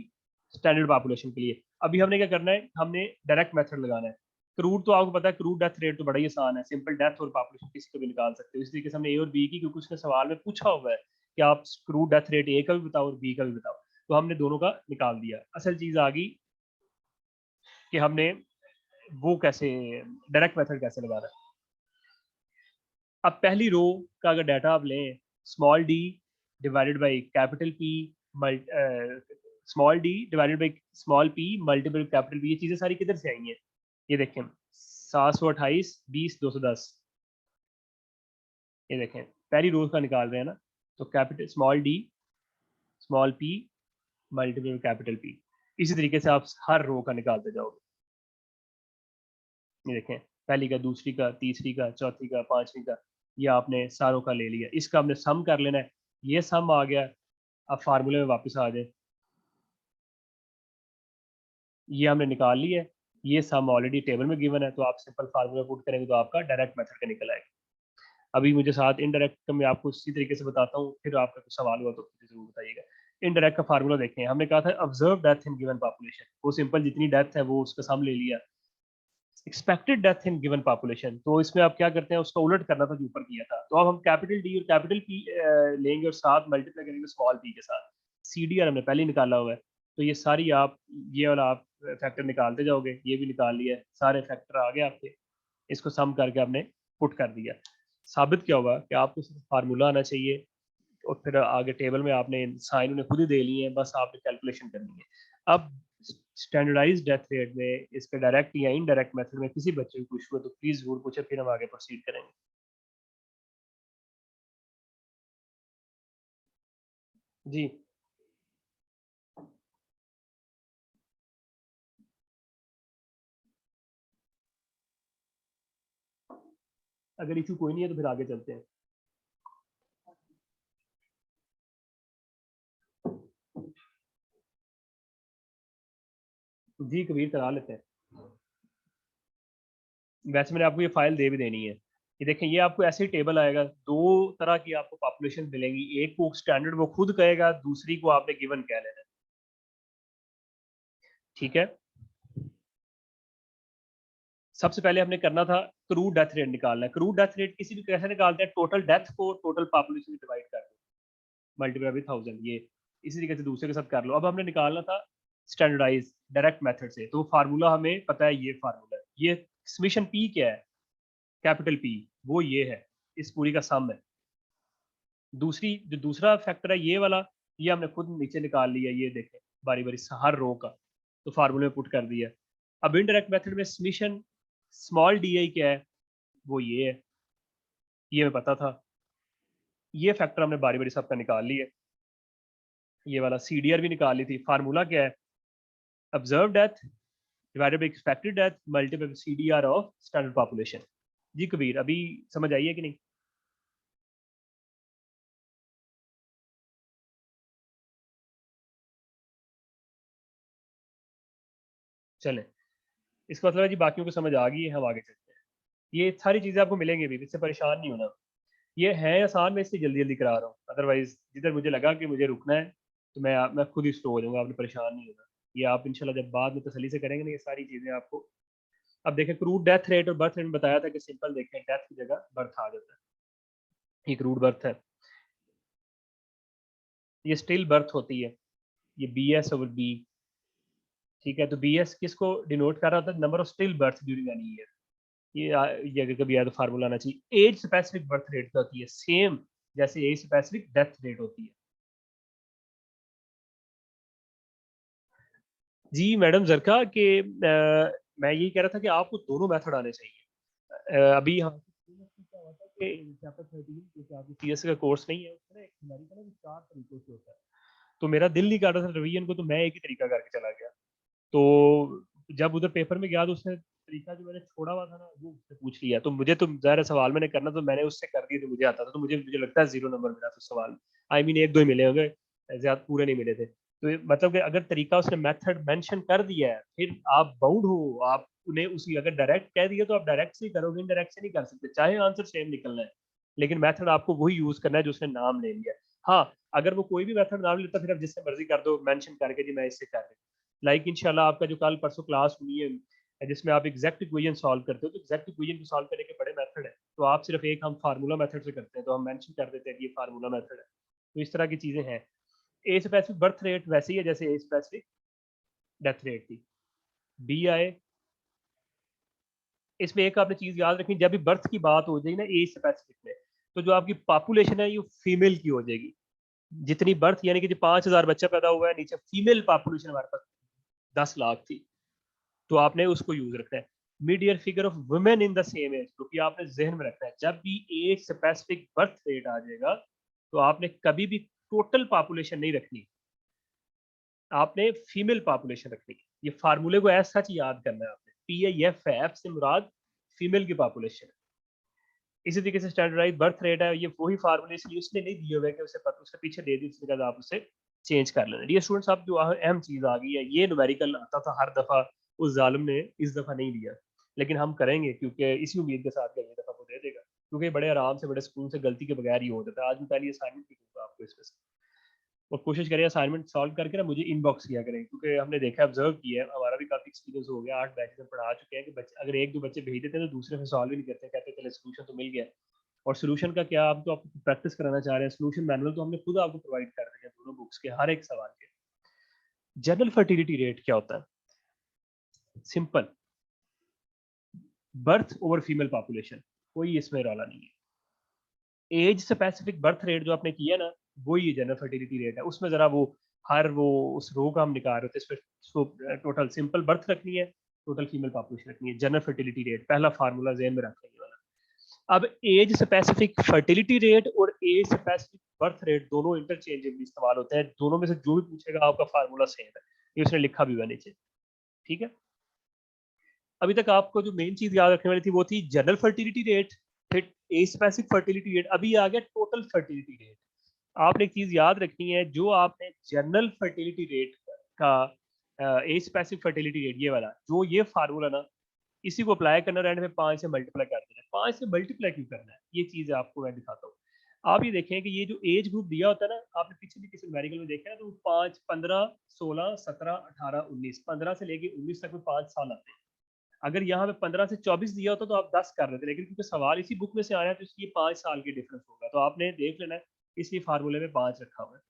standard population के लिए। अभी हमने क्या करना है, हमने डायरेक्ट मेथड लगाना है। क्रूड तो आपको पता है, क्रूड डेथ रेट तो बड़ा ही आसान है, सिंपल डेथ और पॉपुलेशन किसी को भी निकाल सकते हो। इस तरीके से हमने ए और बी की, क्योंकि उसने सवाल में पूछा हुआ है कि आप क्रूड डेथ रेट ए का भी बताओ और बी का भी बताओ, तो हमने दोनों का निकाल दिया। असल चीज आ गई कि हमने वो कैसे डायरेक्ट मेथड कैसे लगाना है। अब पहली रो का अगर डाटा आप लें, small D divided by capital P, small D divided by small P multiple capital P, ये चीजें सारी किधर से आई हैं, ये देखें 728 20 210। ये देखें पहली रो का निकाल रहे हैं ना, तो capital small D small P multiple capital P, इसी तरीके से आप हर रो का निकालते जाओगे। ये देखें पहली का, दूसरी का, तीसरी का, चौथी का, पांचवी का, ये आपने सारों का ले लिया। इसका हमने सम कर लेना है, ये सम आ गया। अब फार्मूले में वापस आ जाए, ये हमने निकाल लिया है, ये सम ऑलरेडी टेबल में गिवन है, तो आप सिंपल फार्मूला पुट करेंगे तो आपका डायरेक्ट मेथड का निकल आएगा। अभी मुझे साथ इनडायरेक्ट का मैं आपको इसी तरीके से बताता हूँ, फिर आपका कुछ सवाल हुआ तो जरूर बताइएगा। इनडायरेक्ट का फार्मूला देखें, हमने कहा था observe death in given population, वो सिंपल जितनी डेथ है वो उसका सम ले लिया। Expected death in given population, तो इसमें आप क्या करते हैं, उसका उलट करना था जो ऊपर किया था। तो अब हम कैपिटल डी और कैपिटल पी लेंगे और साथ मल्टीप्लाई करेंगे स्मॉल पी के साथ। सी डी आर हमने पहले ही निकाला हुआ है, तो ये सारी आप ये वाला आप फैक्टर निकालते जाओगे, ये भी निकाल लिया, सारे फैक्टर आ गए आपके, इसको सम करके आपने पुट कर दिया। साबित क्या होगा कि आपको सिर्फ फार्मूला आना चाहिए और फिर आगे टेबल में आपने साइन उन्हें खुद ही दे लिए हैं, बस आपने कैलकुलेशन करनी है। अब स्टैंडर्डाइज डेथ रेट में इसके डायरेक्ट या इनडायरेक्ट मेथड में किसी बच्चे को कुछ हुआ तो प्लीज जरूर पूछे, फिर हम आगे प्रोसीड करेंगे। जी अगर इशू कोई नहीं है तो फिर आगे चलते हैं। जी कबीर करा लेते हैं। वैसे मैंने आपको ये फाइल दे भी देनी है। ये देखें, ये आपको ऐसे ही टेबल आएगा, दो तरह की आपको पॉपुलेशन मिलेंगी, एक को स्टैंडर्ड वो खुद कहेगा, दूसरी को आपने गिवन कह लेना है। ठीक है। सबसे पहले हमने करना था क्रूड डेथ रेट निकालना है। क्रूड डेथ रेट किसी भी कैसे निकालते हैं, टोटल डेथ को टोटल पॉपुलेशन डिवाइड कर दो, मल्टीप्लाई बाई 1000, ये इसी तरीके से दूसरे के साथ कर लो। अब हमने निकालना था स्टैंडर्डाइज डायरेक्ट मेथड से, तो फार्मूला हमें पता है, ये फार्मूला है, ये समेशन पी क्या है, कैपिटल पी, वो ये है, इस पूरी का सम है। जो दूसरा फैक्टर है ये वाला, ये हमने खुद नीचे निकाल लिया, ये देखें बारी बारी हर रो का, तो फार्मूले में पुट कर दिया। अब इनडायरेक्ट मेथड में समेशन स्मॉल डी आई क्या है, वो ये है, ये हमें पता था, ये फैक्टर हमने बारी बारी सबका निकाल लिया, ये वाला सी डी आर भी निकाल ली थी। फार्मूला क्या है, observe death divided by expected death multiply C D R of standard population. जी कबीर, अभी समझ आई है कि नहीं? चलें, इसका मतलब है जी बाकियों को समझ आ गई है, हम आगे चलते हैं। ये सारी चीज़ें आपको मिलेंगी भी, इससे परेशान नहीं होना। ये है आसान, मैं इसलिए जल्दी जल्दी करा रहा हूँ, अदरवाइज जिधर मुझे लगा कि मुझे रुकना है तो मैं खुद ही स्लो हो जाऊंगा, आपने परेशान नहीं होना। ये आप इंशाल्लाह जब बाद में तसल्ली से करेंगे ना, ये सारी चीज़ें आपको। अब देखें क्रूड डेथ रेट और बर्थ रेट में बताया था कि सिंपल देखें, डेथ की जगह बर्थ आ जाता है, ये क्रूड बर्थ है, ये स्टिल बर्थ होती है, ये बी एस ओवर बी, ठीक है। तो बी एस किसको डिनोट कर रहा होता है, number of still birth during any year. ये अगर कभी आया तो फार्मूला आना चाहिए। एज स्पेसिफिक बर्थ रेट होती है सेम जैसे एज स्पेसिफिक डेथ रेट होती है। जी मैडम जरका के मैं यही कह रहा था कि आपको दोनों मेथड आने चाहिए। अभी हम क्या होता है कि चैप्टर 13 क्योंकि आपकी सीएस का कोर्स नहीं है, उसमें एक न्यूमेरिकल ना 4 तरीकों से होता है, तो मेरा दिल नहीं कर रहा था रिवीजन को, तो मैं एक ही तरीका करके चला गया। तो जब उधर पेपर में गया तो उसने तरीका जो मैंने छोड़ा हुआ था ना, वो उससे पूछ लिया, तो मुझे तो ज़ाहिर सवाल मैंने करना, तो मैंने उससे कर दिया, तो मुझे आता था, तो मुझे लगता है 0 नंबर मिला था सवाल। आई मीन एक दो ही मिले होंगे, ज्यादा पूरे नहीं मिले थे। तो मतलब कि अगर तरीका उसने मेथड मेंशन कर दिया है, फिर आप बाउंड हो, आप उन्हें उसी, अगर डायरेक्ट कह दिया तो आप डायरेक्ट से ही करोगे, इनडायरेक्ट से नहीं कर सकते, चाहे आंसर सेम निकलना है, लेकिन मेथड आपको वही यूज करना है जो उसने नाम ले लिया। हाँ, अगर वो कोई भी मेथड नाम लेता, फिर आप जिससे मर्जी कर दो मेंशन करके जी मैं इससे कर रही हूँ। लाइक इंशाल्लाह आपका जो कल परसों क्लास हुई है जिसमें आप एग्जैक्ट इक्वेशन सॉल्व करते हो, तो एग्जैक्ट इक्वेशन को सॉल्व करने के बड़े मेथड है, तो आप सिर्फ एक हम फार्मूला मेथड से करते हैं, तो हम मेंशन कर देते हैं कि ये फार्मूला मेथड है। तो इस तरह की चीजें हैं। ए स्पेसिफिक बर्थ रेट वैसे ही है जैसे ए स्पेसिफिक डेथ रेट थी। बी आए, इसमें एक आपने चीज याद रखनी, जब भी बर्थ की बात हो जाएगी ना एज स्पेसिफिक में, तो जो आपकी पॉपुलेशन है ये फीमेल की हो जाएगी। जितनी बर्थ यानी कि जो 5,000 बच्चा पैदा हुआ है, नीचे फीमेल पॉपुलेशन हमारे पास 10 लाख थी, तो आपने उसको यूज रखना है। Mid year figure of women in the same age, क्योंकि आपने जहन में रखना है जब भी एज स्पेसिफिक बर्थ रेट आ जाएगा, तो आपने कभी भी टोटल पॉपुलेशन नहीं रखनी, आपने फीमेल पॉपुलेशन रखनी है। ये फार्मूले को ऐसा सच याद करना है आपने, पी आई एफ है, एफ से मुराद फीमेल की पॉपुलेशन है। इसी तरीके से स्टैंडर्डाइज बर्थ रेट है, ये वही फार्मूले इसलिए उसने नहीं दिए हुए कि उसे पता, उसके पीछे दे दी, उसके बाद आप उसे चेंज कर लेना। डियर स्टूडेंट्स, अब जो अहम चीज आ गई है, ये न्यूमेरिकल आता था हर दफा, उस जालिम ने इस दफा नहीं दिया, लेकिन हम करेंगे क्योंकि इसी उम्मीद के साथ कि अगली दफा वो दे देगा, क्योंकि बड़े आराम से बड़े सुकून से गलती के बगैर ही हो जाता है। आज मैं पहली असाइनमेंट भी दूंगा आपको इसमें से, और कोशिश करें असाइनमेंट सॉल्व करके ना मुझे इनबॉक्स किया करें, क्योंकि हमने देखा ऑब्जर्व किया है, हमारा भी काफी एक्सपीरियंस हो गया, 8 बैचेस में पढ़ा चुके हैं कि बच्चे अगर एक दो बच्चे भेज देते हैं तो दूसरे में सॉल्व ही नहीं करते, कहते चले सोल्यूशन तो मिल गया। और सोल्यूशन का क्या, आप तो आपको प्रैक्टिस कराना चाह रहे हैं, सोल्यूशन मैनुअल तो हमने खुद आपको प्रोवाइड कर दिया दोनों बुक्स के हर एक सवाल के। जनरल फर्टिलिटी रेट क्या होता है, simple, birth over female population, कोई इसमें रौला नहीं है। एज स्पेसिफिक बर्थ रेट जो आपने किया ना, वही जनरल फर्टिलिटी रेट है, उसमें जरा वो हर वो उस रो का हम निकाल रहे थे, इसमें टोटल सिंपल बर्थ रखनी है, टोटल फीमेल पॉपुलेशन रखनी है, जनरल फर्टिलिटी रेट पहला फार्मूला जेन में रखेंगे। अब एज स्पेसिफिक फर्टिलिटी रेट और एज स्पेसिफिक बर्थ रेट दोनों इंटरचेंजेबली इस्तेमाल होते हैं, दोनों में से जो भी पूछेगा आपका फार्मूला सेम है, ये उसने लिखा भी हुआ नीचे, ठीक है। अभी तक आपको जो मेन चीज याद रखने वाली थी वो थी जनरल फर्टिलिटी रेट, फिर एज स्पेसिफिक फर्टिलिटी रेट, अभी आ गया टोटल फर्टिलिटी रेट। आपने एक चीज याद रखनी है, जो आपने जनरल फर्टिलिटी रेट का एज स्पेसिफिक फर्टिलिटी रेट ये वाला जो ये फार्मूला ना, इसी को अप्लाई करना, एंड में 5 से मल्टीप्लाई कर देना। 5 से मल्टीप्लाई क्यों करना है, ये चीज आपको मैं दिखाता हूँ। आप ये देखें कि ये जो एज ग्रुप दिया होता है ना, आपने पीछे भी किसी न्यूमेरिकल में देखा है, तो 5, 15, 16, 17, 18, 19, 15 से लेके 19 तक में 5 साल आते हैं। अगर यहाँ पे 15 से 24 दिया होता तो आप 10 कर रहे थे, लेकिन क्योंकि सवाल इसी बुक में से आया तो इसलिए 5 साल की डिफरेंस होगा, तो आपने देख लेना है, इसलिए फार्मूले में 5 रखा हुआ है,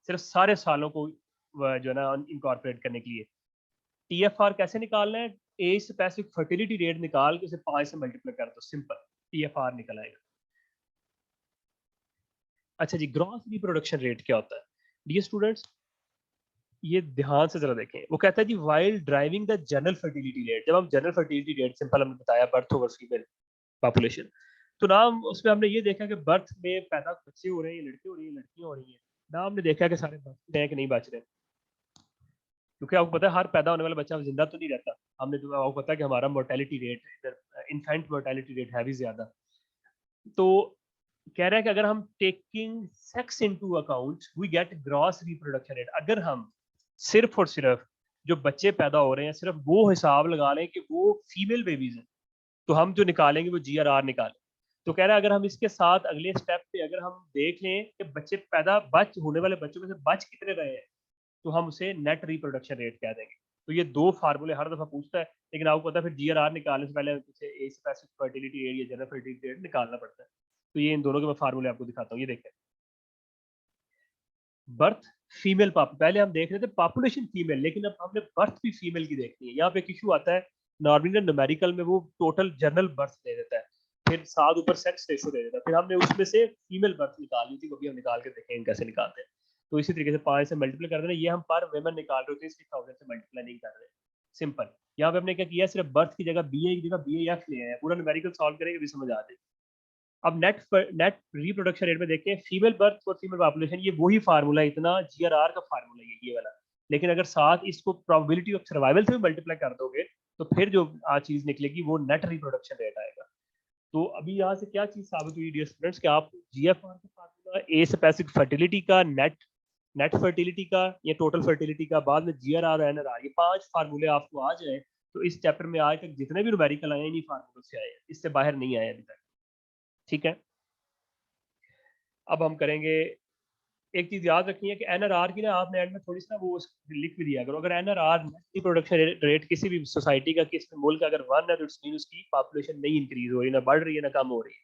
सिर्फ सारे सालों को जो है ना इनकॉर्पोरेट करने के लिए। टीएफआर कैसे निकालना है? एज स्पेसिफिक फर्टिलिटी रेट निकाल के उसे 5 से मल्टीप्लाई कर दो, सिंपल टीएफआर निकल आएगा। अच्छा जी, ग्रॉस रिप्रोडक्शन रेट क्या होता है? डियर स्टूडेंट्स, ये ध्यान से जरा देखें। वो कहता है जी while driving the general fertility rate, जब हम जनरल फर्टिलिटी रेट सिंपल हमने बताया बर्थ ओवर फीमेल पॉपुलेशन, तो ना उसमें हमने ये देखा कि बर्थ में पैदा बच्चे हो रहे हैं, लड़के हो रही हैं, लड़कियां हो रही हैं, ना हमने देखा कि सारे बच रहे हैं कि नहीं बच रहे, क्योंकि आपको पता है हर पैदा होने वाला बच्चा जिंदा तो नहीं रहता। हमने तो आपको पता है कि हमारा मोर्टेलिटी रेट इधर इन्फेंट मोर्टेलिटी रेट है भी ज्यादा। तो कह रहा है कि अगर हम taking sex into account we get gross reproduction rate. अगर हम सिर्फ और सिर्फ जो बच्चे पैदा हो रहे हैं सिर्फ वो हिसाब लगा लें कि वो फीमेल बेबीज हैं, तो हम जो निकालेंगे वो जीआरआर निकालें। तो कह रहा है अगर हम इसके साथ अगले स्टेप पे अगर हम देख लें कि बच्चे पैदा बच होने वाले बच्चों में से बच कितने रहे हैं, तो हम उसे नेट रिप्रोडक्शन रेट कह देंगे। तो ये दो फार्मूले हर दफा पूछता है, लेकिन आपको पता है फिर जीआरआर निकालने से पहले उसे एज स्पेसिफिक फर्टिलिटी रेट या जनरल फर्टिलिटी रेट निकालना पड़ता है। तो ये इन दोनों के मैं फार्मूले आपको दिखाता हूँ। ये देखें, बर्थ फीमेल पहले हम देख रहे थे पॉपुलेशन फीमेल, लेकिन अब हमने बर्थ भी फीमेल की देखनी है। यहाँ पे एक इशू आता है, नॉर्मली न्यूमेरिकल में वो टोटल जनरल बर्थ दे देता है, फिर साथ ऊपर सेक्स रेशो दे देता है, फिर हमने उसमें से फीमेल बर्थ निकाली थी, वो भी हम निकाल के देखेंगे कैसे निकालते हैं। तो इसी तरीके से 5 से मल्टीप्लाई कर देना, ये हम पर वेमन निकाल रहे होते हैं, 6000 से मल्टीप्लाई नहीं कर रहे। सिंपल, यहाँ पे हमने क्या किया, सिर्फ बर्थ की जगह बी ए की जगह बी एफ ले आए हैं। पूरा न्यूमेरिकल सॉल्व करेंगे भी समझ आ जाए। अब नेट रिप्रोडक्शन रेट में देखें, फीमेल बर्थ और फीमेल पॉपुलेशन, ये वही फार्मूला है, इतना जीआरआर का फार्मूला है ये वाला। लेकिन अगर साथ इसको प्रोबेबिलिटी ऑफ सर्वाइवल से भी मल्टीप्लाई कर दोगे, तो फिर जो चीज निकलेगी वो नेट रिप्रोडक्शन रेट आएगा। तो अभी यहाँ से क्या चीज साबित हुई डियर स्टूडेंट्स, कि आप जीएफआर का फार्मूला, ए स्पेसिफिक फर्टिलिटी का, नेट फर्टिलिटी का, या टोटल फर्टिलिटी का, बाद में जीआरआर एनआरआर, ये 5 फार्मूले आपको आ जाए तो इस चैप्टर में आज तक जितने भी न्यूमेरिकल आए हैं इन्हीं फार्मूलों से आए हैं, इससे बाहर नहीं आए अभी तक। ठीक है, अब हम करेंगे, एक चीज याद रखनी है कि एनआरआर की ना आपने एंड में थोड़ी सी ना वो लिख भी दिया करो। अगर एनआरआर नेट प्रोडक्शन रेट किसी भी सोसाइटी का, किसी मुल्क का अगर 1 है तो इट्स मीन उसकी पॉपुलेशन नहीं इंक्रीज हो रही, ना बढ़ रही है ना कम हो रही है।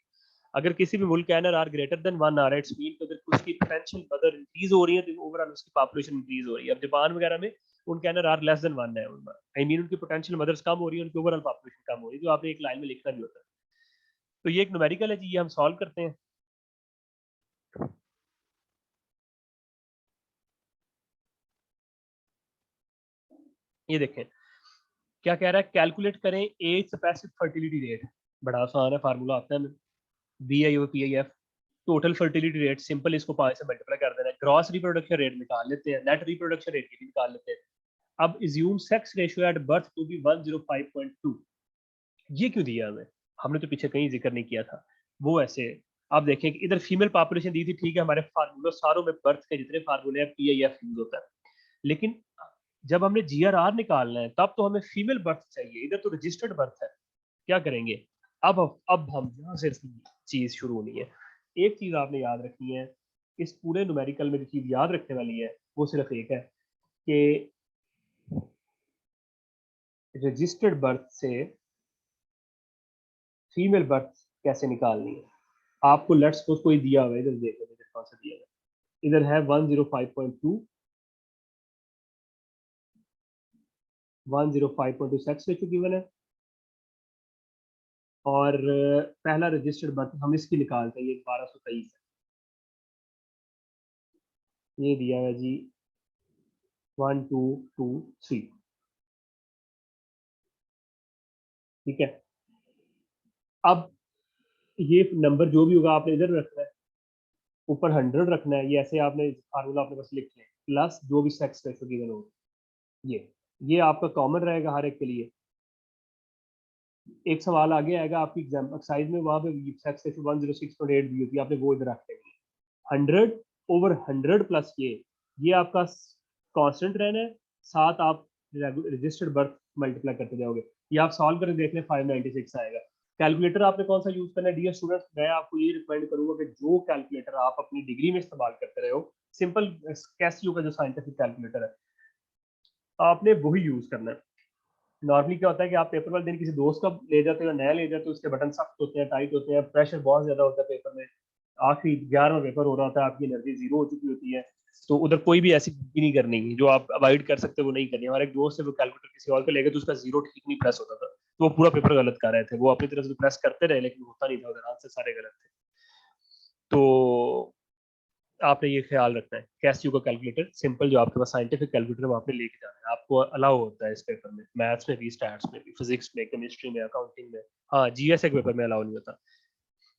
अगर किसी भी मुल्क का एनआरआर ग्रेटर देन 1 आ रहा है, इट्स मीन अगर उसकी पोटेंशियल मदर इंक्रीज हो रही है तो ओवरऑल उसकी पॉपुलेशन इंक्रीज हो रही है। अब जापान वगैरह में उनका एनआरआर लेस देन 1 है, आई मीन उनकी पोटेंशियल मदर्स कम हो रही है, उनकी ओवरऑल पॉपुलेशन कम हो रही है, तो आपने एक लाइन में लिखना भी होता है। तो ये एक न्यूमेरिकल है जी, ये हम सॉल्व करते हैं। ये देखें क्या कह रहा है, कैलकुलेट करें एज स्पेसिफिक फर्टिलिटी रेट। बड़ा आसान है, फार्मूला आता है, B I O P I F, total fertility rate, simple इसको 5 से मल्टीप्लाई कर देना है। ग्रॉस रिप्रोडक्शन रेट निकाल लेते हैं, नेट रिप्रोडक्शन रेट भी निकाल लेते हैं। अब assume sex ratio at birth to be 105.2। ये क्यों दिया हमें, हमने तो पीछे कहीं जिक्र नहीं किया था, वो ऐसे। आप देखें कि इधर फीमेल पॉपुलेशन दी थी, ठीक है, हमारे फार्मूला सारों में बर्थ के जितने फार्मूले हैं पी आई एफ यूज होता है, लेकिन जब हमने जीआरआर निकालना है तब तो हमें फीमेल बर्थ चाहिए, इधर तो रजिस्टर्ड बर्थ है। क्या करेंगे, अब हम यहाँ से चीज शुरू होनी है। एक चीज आपने याद रखनी है, इस पूरे न्यूमेरिकल में जो चीज याद रखने वाली है वो सिर्फ एक है कि रजिस्टर्ड बर्थ से फीमेल बर्थ कैसे निकालनी है। आपको लेट्स सपोज कोई दिया हुआ है, इधर देखो इधर कौन सा दिया हुआ है, इधर है 105.2, 105.2 सेक्स रेशियो गिवन है, और पहला रजिस्टर्ड बर्थ हम इसकी निकालते हैं, ये 1223 है, ये दिया है जी 1223। ठीक है, अब ये नंबर जो भी होगा आपने इधर रखना है, ऊपर 100 रखना है, ये ऐसे आपने फार्मूला अपने पास लिख लें, प्लस जो भी सेक्स रेशियो गिवन होगा, ये आपका कॉमन रहेगा हर एक के लिए। एक सवाल आगे आएगा आपकी एग्जाम एक्सरसाइज में, वहां पे सेक्स रेशियो 106.8 दी होती है, आपने वो इधर रख लेंगे। 100/100 प्लस ये आपका कांस्टेंट रहना है, साथ आप रजिस्टर्ड बर्थ मल्टीप्लाई करते जाओगे। ये आप सॉल्व करके देख लें, 596 आएगा। कैलकुलेटर आपने कौन सा यूज करना है डियर स्टूडेंट्स, मैं आपको ये रिकमेंड करूंगा कि जो कैलकुलेटर आप अपनी डिग्री में इस्तेमाल करते रहे हो, सिंपल कैसियो का जो साइंटिफिक कैलकुलेटर है, आपने वही यूज करना है। नॉर्मली क्या होता है कि आप पेपर वाले दिन किसी दोस्त का ले जाते हो, नया ले जाते हो, उसके बटन सख्त होते हैं, टाइट होते हैं, प्रेशर बहुत ज्यादा होता है पेपर में, आखिरी 11वां पेपर हो रहा होता है, आपकी एनर्जी जीरो हो चुकी होती है, तो उधर कोई भी ऐसी नहीं करनी है जो आप अवॉइड कर सकते हो, वो नहीं करनी। हमारे एक दोस्त है, वो कैलकुलेटर किसी और को लेके, तो उसका जीरो ठीक नहीं प्रेस होता था, तो वो पूरा पेपर गलत कर रहे थे। वो अपनी तरफ से प्रेस करते रहे लेकिन होता नहीं था, उधर आंसर सारे गलत थे। तो आपने ये ख्याल रखना है, कैसियो का कैलकुलेटर सिंपल, जो आपके पास साइंटिफिक कैलकुलेटर, वो आपने लेके जाना है। आपको अलाउ होता है इस पेपर में, मैथ्स में भी, स्टैट्स में भी, फिजिक्स में, केमिस्ट्री में, अकाउंटिंग में। हाँ, जीएस के पेपर में अलाउ नहीं होता।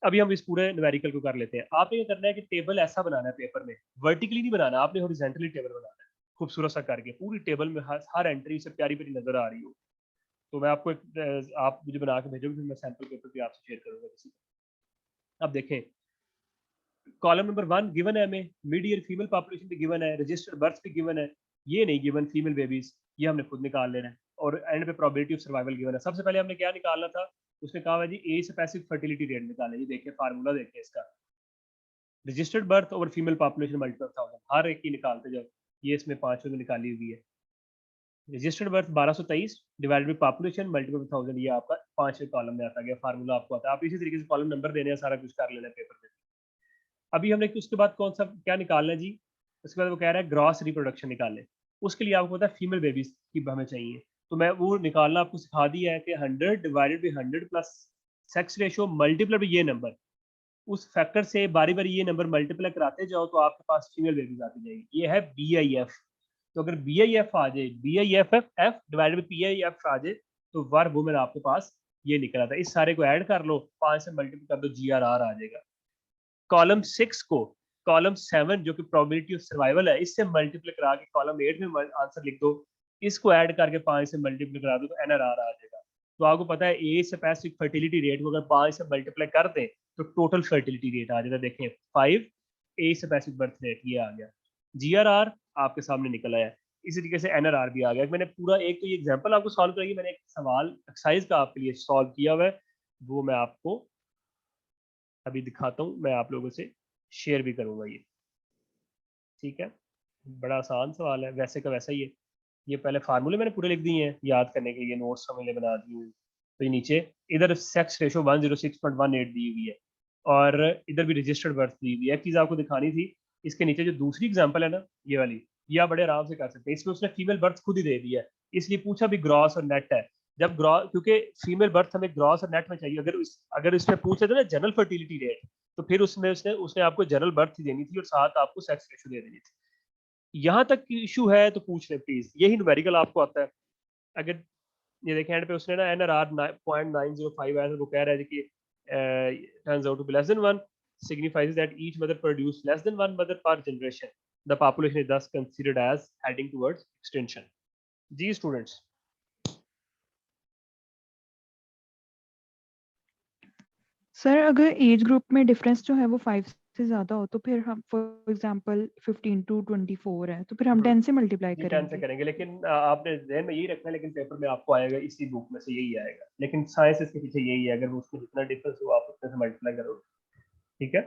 अभी हम इस पूरे न्यूमेरिकल को कर लेते हैं। आपने ये करना है कि टेबल ऐसा बनाना है पेपर में, वर्टिकली नहीं बनाना, आपने हॉरिजॉन्टली टेबल बनाना है, खूबसूरत सा करके, पूरी टेबल में हर एंट्री से प्यारी प्यारी नजर आ रही हो। तो मैं आपको आप मुझे बना के भेजोगे, फिर मैं सैंपल पेपर भी आपसे शेयर करूंगा किसी। अब देखें, कॉलम नंबर 1 गिवन है हमें, मिड ईयर फीमेल पॉपुलेशन भी गिवन है, रजिस्टर्ड बर्थ भी गिवन है। ये नहीं गिवन फीमेल बेबीज, ये हमने खुद निकाल लेना है। और एंड पे प्रोबेबिलिटी ऑफ सर्वाइवल गिवन है। सबसे पहले हमने क्या निकालना था, उसने कहा है जी ए स्पेसिफिक फर्टिलिटी रेट निकालें। ये देखिए फार्मूला देखिए इसका, रजिस्टर्ड बर्थ और फीमेल पॉपुलेशन मल्टीपल 1000, हर एक की निकालते जाओ। ये इसमें 5 में निकाली हुई है। Registered birth 1223 divided by population multiple 1000, ये आपका 5वें कॉलम में आता गया, फार्मूला आपको आता है। आप इसी तरीके से कॉलम नंबर देने हैं, सारा कुछ कर लेना है पेपर में। अभी हमने उसके बाद कौन सा क्या निकालना है जी, उसके बाद वो कह रहा है ग्रॉस रिप्रोडक्शन निकालें। उसके लिए आपको पता है फीमेल बेबीज की हमें चाहिए, तो मैं वो निकालना आपको सिखा दिया है कि 100 divided by 100 plus sex ratio multiply by ये नंबर, उस फैक्टर से बारी बारी ये नंबर मल्टीप्लाई कराते जाओ, तो आपके पास फीमेल बेबीज आती जाएगी। ये है BIF। तो अगर BIF आ जाए, BIF F divided by PIF आ जाए, तो वर वुमेन आपके पास ये निकला था। इस सारे को ऐड कर लो, 5 से मल्टीप्लाई कर दो, GRR आ जाएगा। कॉलम 6 को कॉलम 7 जो कि प्रोबेबिलिटी ऑफ सर्वाइवल है, इससे मल्टीप्लाई करा के कॉलम 8 में आंसर लिख दो। इसको ऐड करके 5 से मल्टीप्लाई करा दो, तो NRR आ जाएगा। तो आपको पता है ए स्पेसिफिक फर्टिलिटी रेट को अगर 5 से मल्टीप्लाई कर दें तो टोटल फर्टिलिटी रेट आ जाएगा। देखें 5 ए स्पेसिफिक बर्थ रेट, ये आ गया। GRR आपके सामने निकल आया। इसी तरीके से NRR भी आ गया। मैंने पूरा एक तो ये एग्जांपल आपको सॉल्व कराई, मैंने एक सवाल एक्सरसाइज का आपके लिए सॉल्व किया हुआ है, वो मैं आपको अभी दिखाता हूँ, मैं आप लोगों से शेयर भी करूंगा ये। ठीक है, बड़ा आसान सवाल है, वैसे का वैसा ही है। ये पहले फार्मूले मैंने पूरे लिख दिए हैं याद करने के लिए, नोट्स हमने बना दिए हुए। तो ये नीचे इधर सेक्स रेशो 106.18 दी हुई है, और इधर भी रजिस्टर्ड बर्थ दी हुई है। एक चीज आपको दिखानी थी, इसके नीचे जो दूसरी एग्जाम्पल है ना, ये वाली, ये आप बड़े आराम से कर सकते हैं। इसमें उसने फीमेल बर्थ खुद ही दे दिया है, इसलिए पूछा भी ग्रॉस और नेट है। जब ग्रॉस, क्योंकि फीमेल बर्थ हमें ग्रॉस और नेट में चाहिए, अगर इसमें पूछे थे ना जनरल फर्टिलिटी रेट, तो फिर उसमें उसने उसने आपको जनरल बर्थ ही देनी थी और साथ आपको सेक्स रेशो दे देनी थी। यहाँ तक की इशू है तो पूछ ले प्लीज, यही न्यूमेरिकल आपको आता है। अगर ये देखें एंड पे उसने ना NRR 0.905 आया, वो कह रहा है कि turns out to be less than 1 signifies that each mother produced less than one mother per generation. The population is thus considered as heading towards extinction. Ji students, sir अगर एज ग्रुप में difference जो है वो 5 से ज्यादा हो, तो फिर हम फॉर एग्जांपल 15 टू 24 है, तो फिर हम 10 से मल्टीप्लाई जी 10 से करेंगे। करेंगे, लेकिन आपने ध्यान में यही रखना है, लेकिन पेपर में आपको आएगा इसी बुक में से यही आएगा, लेकिन साइंस इसके पीछे यही है, अगर वो उसमें जितना डिफरेंस हो आप उतने से मल्टीप्लाई करोगे। ठीक है,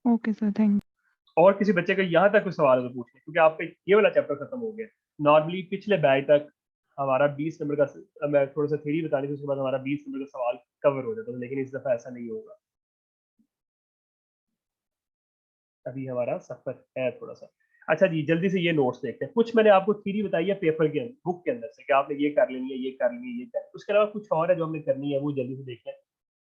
ओके सर, थैंक। और किसी बच्चे का यहाँ तक कोई सवाल हो तो पूछ लें, क्योंकि आपका ये वाला चैप्टर खत्म हो गया। नॉर्मली पिछले बैच तक हमारा 20 नंबर का, मैं थोड़ा सा थ्योरी बतानी थी, उसके बाद हमारा 20 नंबर का सवाल कवर हो जाता था, लेकिन इस दफा ऐसा नहीं होगा। अभी हमारा सफर है थोड़ा सा। अच्छा जी, जल्दी से ये नोट्स देखते हैं। कुछ मैंने आपको थ्योरी बताई है पेपर के अंदर, बुक के अंदर से, कि आपने ये कर लेनी है, ये कर लेनी है, ये कर, उसके अलावा कुछ और है जो हमने करनी है, वो जल्दी से देखते हैं।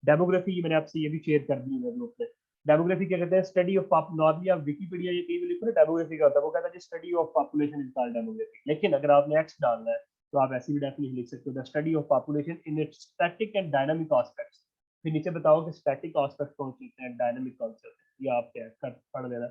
डेमोग्राफी मैंने आपसे ये भी शेयर कर दी है ग्रुप में। डेमोग्राफी क्या कहते हैं, स्टडी ऑफ नॉर्मली आप विकिपीडिया ये कहीं भी लिखो ना, डेमोग्राफी का होता है, वो कहता है study of population is called demography. लेकिन अगर आपने एक्स डालना है तो आप ऐसी भी डेफिनेशन लिख सकते हो, the study of population in its static and dynamic aspects. फिर नीचे बताओ कि स्टैटिक एस्पेक्ट कौन से होते हैं, डायनामिक कौन से होते हैं, ये आप क्या कर पढ़ लेना।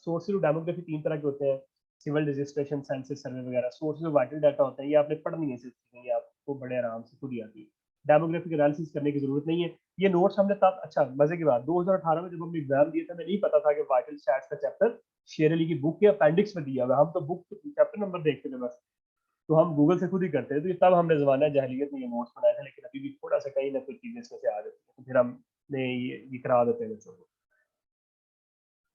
सोर्सेज ऑफ डेमोग्राफी 3 तरह के होते हैं, सिविल रजिस्ट्रेशन, सेंसस सर्वे वगैरह। सोर्सेज ऑफ वाइटल डाटा होते हैं, ये आपने पढ़नी है, ये आपको बड़े आराम से खुद ही आती है। डेमोग्राफिक एनालिसिस करने की जरूरत नहीं है। ये नोट्स हमने तब, अच्छा मजे की बात, 2018 में जब हमने एग्जाम दिए थे, मैं नहीं पता था कि वाइटल स्टैट्स का चैप्टर शेर अली की बुक के अपेंडिक्स में दिया हुआ। हम तो बुक चैप्टर नंबर देखते थे बस, तो हम गूगल से खुद ही करते थे। तो ये तब हमने जमाना जहलियत में ये नोट्स बनाए थे, लेकिन अभी भी थोड़ा सा कहीं ना कोई चीजें इसमें से आ जाती है, तो फिर हमने ये करा देते हैं बच्चों को।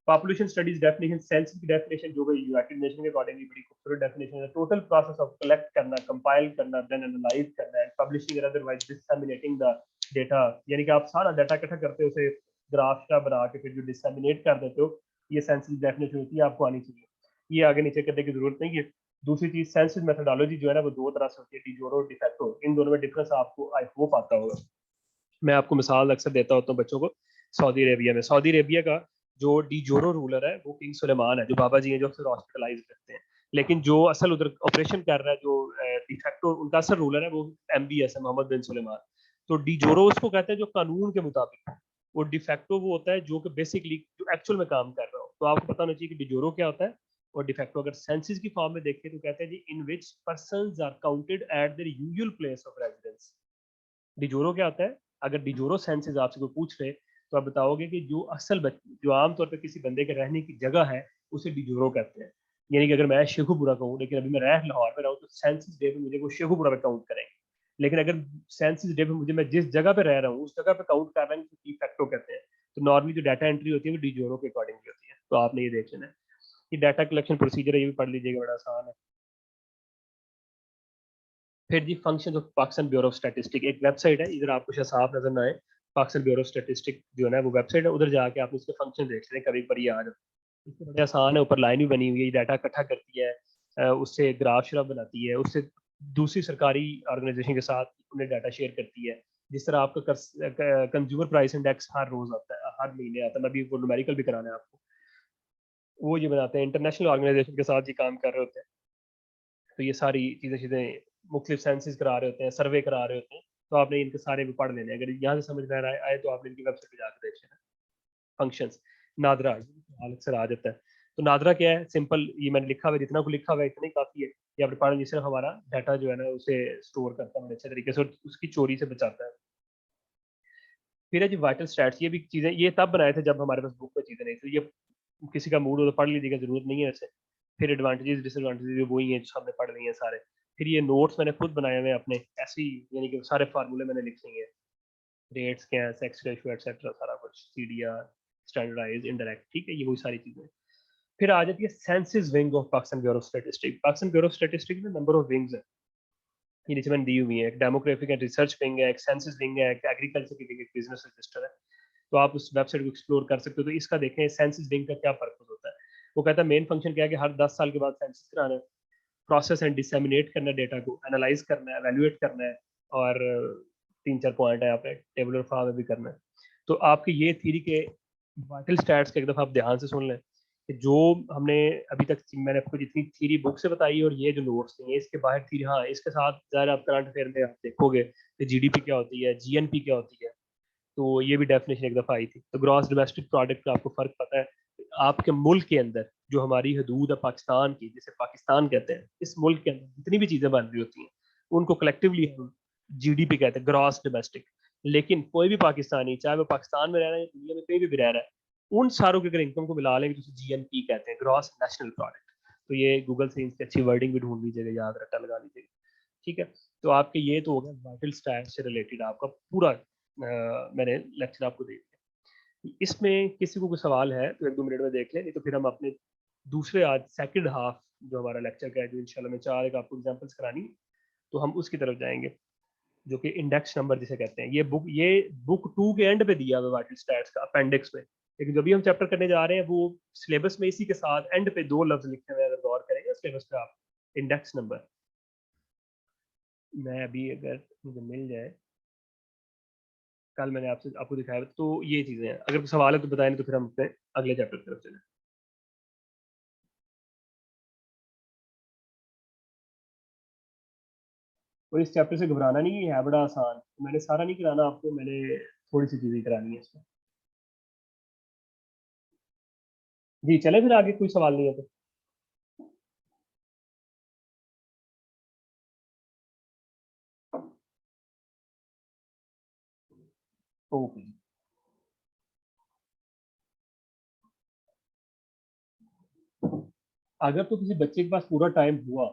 पॉपुलेशन स्टडीज डेफिनेशन, सेंस की डेफिनेशन जो कि यूनाइटेड नेशन के अकॉर्डिंगली बड़ी खूबसूरत डेफिनेशन है। टोटल प्रोसेस ऑफ कलेक्ट करना, कंपाइल करना, देन एनालाइज करना and publishing and otherwise disseminating the data, यानी कि आप सारा डाटा इकट्ठा करते हो, उसे ग्राफ का बना के फिर जो डिसेमिनेट कर देते हो, ये सेंसिस डेफिनेशन होती है, आपको आनी चाहिए, ये आगे नीचे करने की जरूरत नहीं है। दूसरी चीज सेंसिस मेथोडोलॉजी जो है ना वो दो तरह से होती है, डिजोरो और डिफेक्टो, इन दोनों में डिफरेंस आपको आई होप आता होगा। मैं आपको मिसाल अक्सर देता होता हूँ बच्चों को, सऊदी अरेबिया में, सऊदी अरेबिया का जो डिजोरो रूलर है वो किंग सुलेमान है, जो बाबा जी हैं जो अक्सर हॉस्पिटलाइज करते हैं, लेकिन जो असल उधर ऑपरेशन कर रहा है, जो डिफेक्टो उनका असल रूलर है, वो MBS है, मोहम्मद बिन सुलेमान। तो डिजोरो उसको कहते हैं जो कानून के मुताबिक, वो डिफेक्टो वो होता है जो कि बेसिकली जो एक्चुअल में काम कर रहा हो। तो आपको पता होना चाहिए कि डिजोरो क्या होता है और डिफेक्टो। अगर सेंसिस की फॉर्म में देखें तो कहते हैं जी in which persons are counted at their usual place of residence. De jure क्या होता है? अगर डिजोरो सेंसेस आपसे कोई पूछ रहे तो आप बताओगे कि जो असल जो आमतौर पर किसी बंदे के रहने की जगह है उसे डिजोरो कहते हैं। यानी कि अगर मैं शेखुपुरा कहूँ लेकिन अभी मैं रह लाहौर में रहूँ तो सेंसिस डे पे मुझे वो शेखुपुरा पे काउंट करेंगे। लेकिन अगर सेंसिस डे पे मुझे मैं जिस जगह पे रह रहा हूँ उस जगह पे काउंट कर रहे हैं तो डी फैक्टो कहते हैं। तो नॉर्मली जो डाटा एंट्री होती है वो डिजोरो के अकॉर्डिंगली होती है। तो आपने ये देख लेना है। ये डाटा कलेक्शन प्रोसीजर है, ये भी पढ़ लीजिएगा, बड़ा आसान है। फिर जी function of Pakistan bureau of statistic, एक वेबसाइट है, इधर आपको शायद साफ नजर ना आए, पाकिस्तान ब्यूरो ऑफ स्टैटिस्टिक जो है ना वो वेबसाइट है, उधर जाके आप इसके फंक्शन देख लें, कभी पर ये आ जाता है। इससे बड़े आसान है, ऊपर लाइन भी बनी हुई है, डाटा इकट्ठा करती है, उससे ग्राफ श्राफ बनाती है, उससे दूसरी सरकारी ऑर्गेनाइजेशन के साथ उन्हें डाटा शेयर करती है। जिस तरह आपका कंज्यूमर प्राइस इंडेक्स हर रोज आता है, हर महीने आता है, मैं भी वो न्यूमेरिकल भी कराना है आपको, वो ये बनाते हैं, इंटरनेशनल ऑर्गेनाइजेशन के साथ ये काम कर रहे होते हैं। तो ये सारी चीज़ें मुख्तलिफ सेंसेस करा रहे होते हैं, सर्वे करा रहे होते हैं, तो आपने इनके सारे भी पढ़ लेने हैं। अगर यहाँ से समझ में आए तो आपने इनकी वेबसाइट पे जाकर देख लेना। फंक्शंस, नादरा अक्सर आ जाता है। तो नादरा क्या है? सिंपल, ये मैंने लिखा हुआ है, जितना को लिखा हुआ है इतना ही काफ़ी है। ये आपने पढ़ा, सिर्फ हमारा डाटा जो है ना उसे स्टोर करता है बड़े अच्छे तरीके से और उसकी चोरी से बचाता है। फिर है जी वाइटल स्टैट्स, ये भी चीज़ें ये तब बनाए थे जब हमारे पास बुक में चीज़ें नहीं थी। ये किसी का मूड हो तो पढ़ लीजिएगा, ज़रूरत नहीं है वैसे। फिर एडवांटेजेस डिसएडवांटेजेस वही हैं जो हमने पढ़ लिए हैं सारे। फिर ये नोट्स मैंने खुद बनाए हुए हैं अपने, ऐसे ही, यानी कि सारे फार्मूले मैंने लिख लिए हैं, रेट्स क्या है, सेक्स रेशियो एटसेट्रा, सारा कुछ, सीडीआर, स्टैंडर्डाइज, इनडायरेक्ट, ठीक है, ये वही सारी चीज़ें। फिर आ जाती है census wing of Pakistan bureau of statistics. Pakistan bureau of statistics में नंबर ऑफ विंग्स है, ये नीचे मैंने दी हुई है। एक डेमोग्राफिक एंड रिसर्च विंग है, एक सेंसिस विंग है, एक एग्रीकल्चर की विंग, एक बिजनेस रजिस्टर है। तो आप उस वेबसाइट को एक्सप्लोर कर सकते हो। तो इसका देखें सेंसिस विंग का क्या पर्पस होता है। वो कहता है मेन फंक्शन क्या है कि हर 10 साल के बाद सेंसिस कराना है, प्रोसेस एंड डिसेमिनेट करना है डेटा को, एनालाइज करना है, एवेल्युएट करना है, और 3-4 पॉइंट है आपने टेबुलर फॉर्म में भी करना है। तो आपकी ये थ्योरी के वाइटल स्टैट्स का एक दफ़ा आप ध्यान से सुन लें कि जो हमने अभी तक, मैंने आपको जितनी थ्योरी बुक से बताई और ये जो नोट्स हैं इसके बाहर थ्योरी, हाँ इसके साथ ज़्यादा आप करंट अफेयर में आप देखोगे कि जीडीपी क्या होती है, जीएनपी क्या होती है, तो ये भी डेफिनेशन एक दफ़ा आई थी। तो ग्रॉस डोमेस्टिक प्रोडक्ट का आपको फ़र्क पता है, आपके मुल्क के अंदर जो हमारी हदूद है पाकिस्तान की, जिसे पाकिस्तान कहते हैं, इस मुल्क के अंदर जितनी भी चीज़ें बन रही होती हैं उनको कलेक्टिवली हम जीडीपी कहते हैं, ग्रॉस डोमेस्टिक। लेकिन कोई भी पाकिस्तानी, चाहे वो पाकिस्तान में रह रहा है या दुनिया में कहीं भी रह रहा है, उन सारों के अगर इनकम को मिला लेंगे तो उसे जीएनपी कहते हैं, ग्रॉस नेशनल प्रोडक्ट। तो ये गूगल से इसकी अच्छी वर्डिंग भी ढूंढ लीजिएगा, याद रट्टा लगा लीजिएगा, ठीक है। तो आपके ये तो हो गया वाइटल स्टैट्स से रिलेटेड आपका पूरा मैंने लेक्चर आपको दे दिया। इसमें किसी को कोई सवाल है तो 1-2 मिनट में देख लें, नहीं तो फिर हम अपने दूसरे आज सेकंड हाफ जो हमारा लेक्चर का है, जो इंशाल्लाह मैं 4 एक आपको एग्जांपल्स करानी, तो हम उसकी तरफ जाएंगे, जो कि इंडेक्स नंबर जिसे कहते हैं। ये बुक 2 के एंड पे दिया हुआ वाइटल स्टैट्स का अपेंडिक्स में, लेकिन जो भी हम चैप्टर करने जा रहे हैं वो सिलेबस में इसी के साथ एंड पे 2 लफ्ज लिखे हुए हैं, अगर गौर करेंगे सिलेबस पे आप, इंडेक्स नंबर। मैं अभी अगर मुझे मिल जाए, कल मैंने आपको दिखाया, तो ये चीज़ें हैं। अगर कोई सवाल है तो बताएं, तो फिर हम अपने अगले चैप्टर की तरफ चलें। और इस चैप्टर से घबराना नहीं है बड़ा आसान। तो मैंने सारा नहीं कराना आपको, मैंने थोड़ी सी चीज़ें करानी है इसमें। जी चले फिर आगे, कोई सवाल नहीं है तो। ओके, अगर तो किसी बच्चे के पास पूरा टाइम हुआ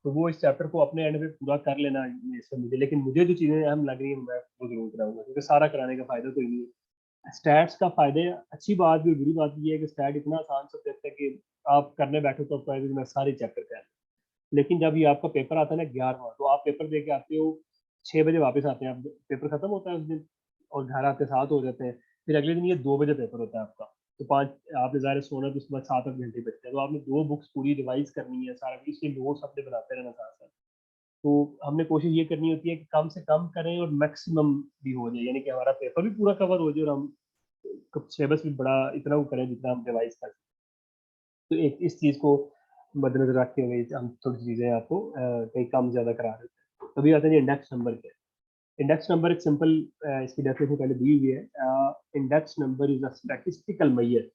तो वो इस चैप्टर को अपने एंड में पूरा कर लेना ये इसमें मुझे, लेकिन मुझे जो चीज़ें अहम लग रही है मैं वो जरूर कराऊंगा, क्योंकि सारा कराने का फायदा कोई नहीं है। स्टैट्स का फायदे, अच्छी बात भी बुरी बात ये है कि स्टैट इतना आसान सब्जेक्ट है कि आप करने बैठो तो आपको आएगा कि मैं सारे चैप्टर कर, लेकिन जब ये आपका पेपर आता है ना 11वां, तो आप पेपर दे के आते हो 6 बजे वापस आते हैं, आप पेपर खत्म होता है उस दिन और घर आते 7 हो जाते हैं। फिर अगले दिन ये 2 बजे पेपर होता है आपका, तो 5 आपने ज़ाहिर है सोना तो उसके बाद 7-8 घंटे बचते हैं, तो आपने 2 बुक्स पूरी रिवाइज करनी है, सारा इसके नोट्स अपने बनाते रहना साथ साथ। तो हमने कोशिश ये करनी होती है कि कम से कम करें और मैक्सिमम भी हो जाए, यानी कि हमारा पेपर भी पूरा कवर हो जाए और हम सिलेबस भी बड़ा इतना वो करें जितना हम रिवाइज कर सकें। तो एक इस चीज़ को मद्देनजर रखते हुए हम थोड़ी चीज़ें आपको कहीं कम ज़्यादा करा देते हैं। अभी आते हैं इंडेक्स नंबर के। इंडेक्स नंबर एक सिंपल इसकी डेफिनेशन पहले दी हुई है। Index number is a statistical measure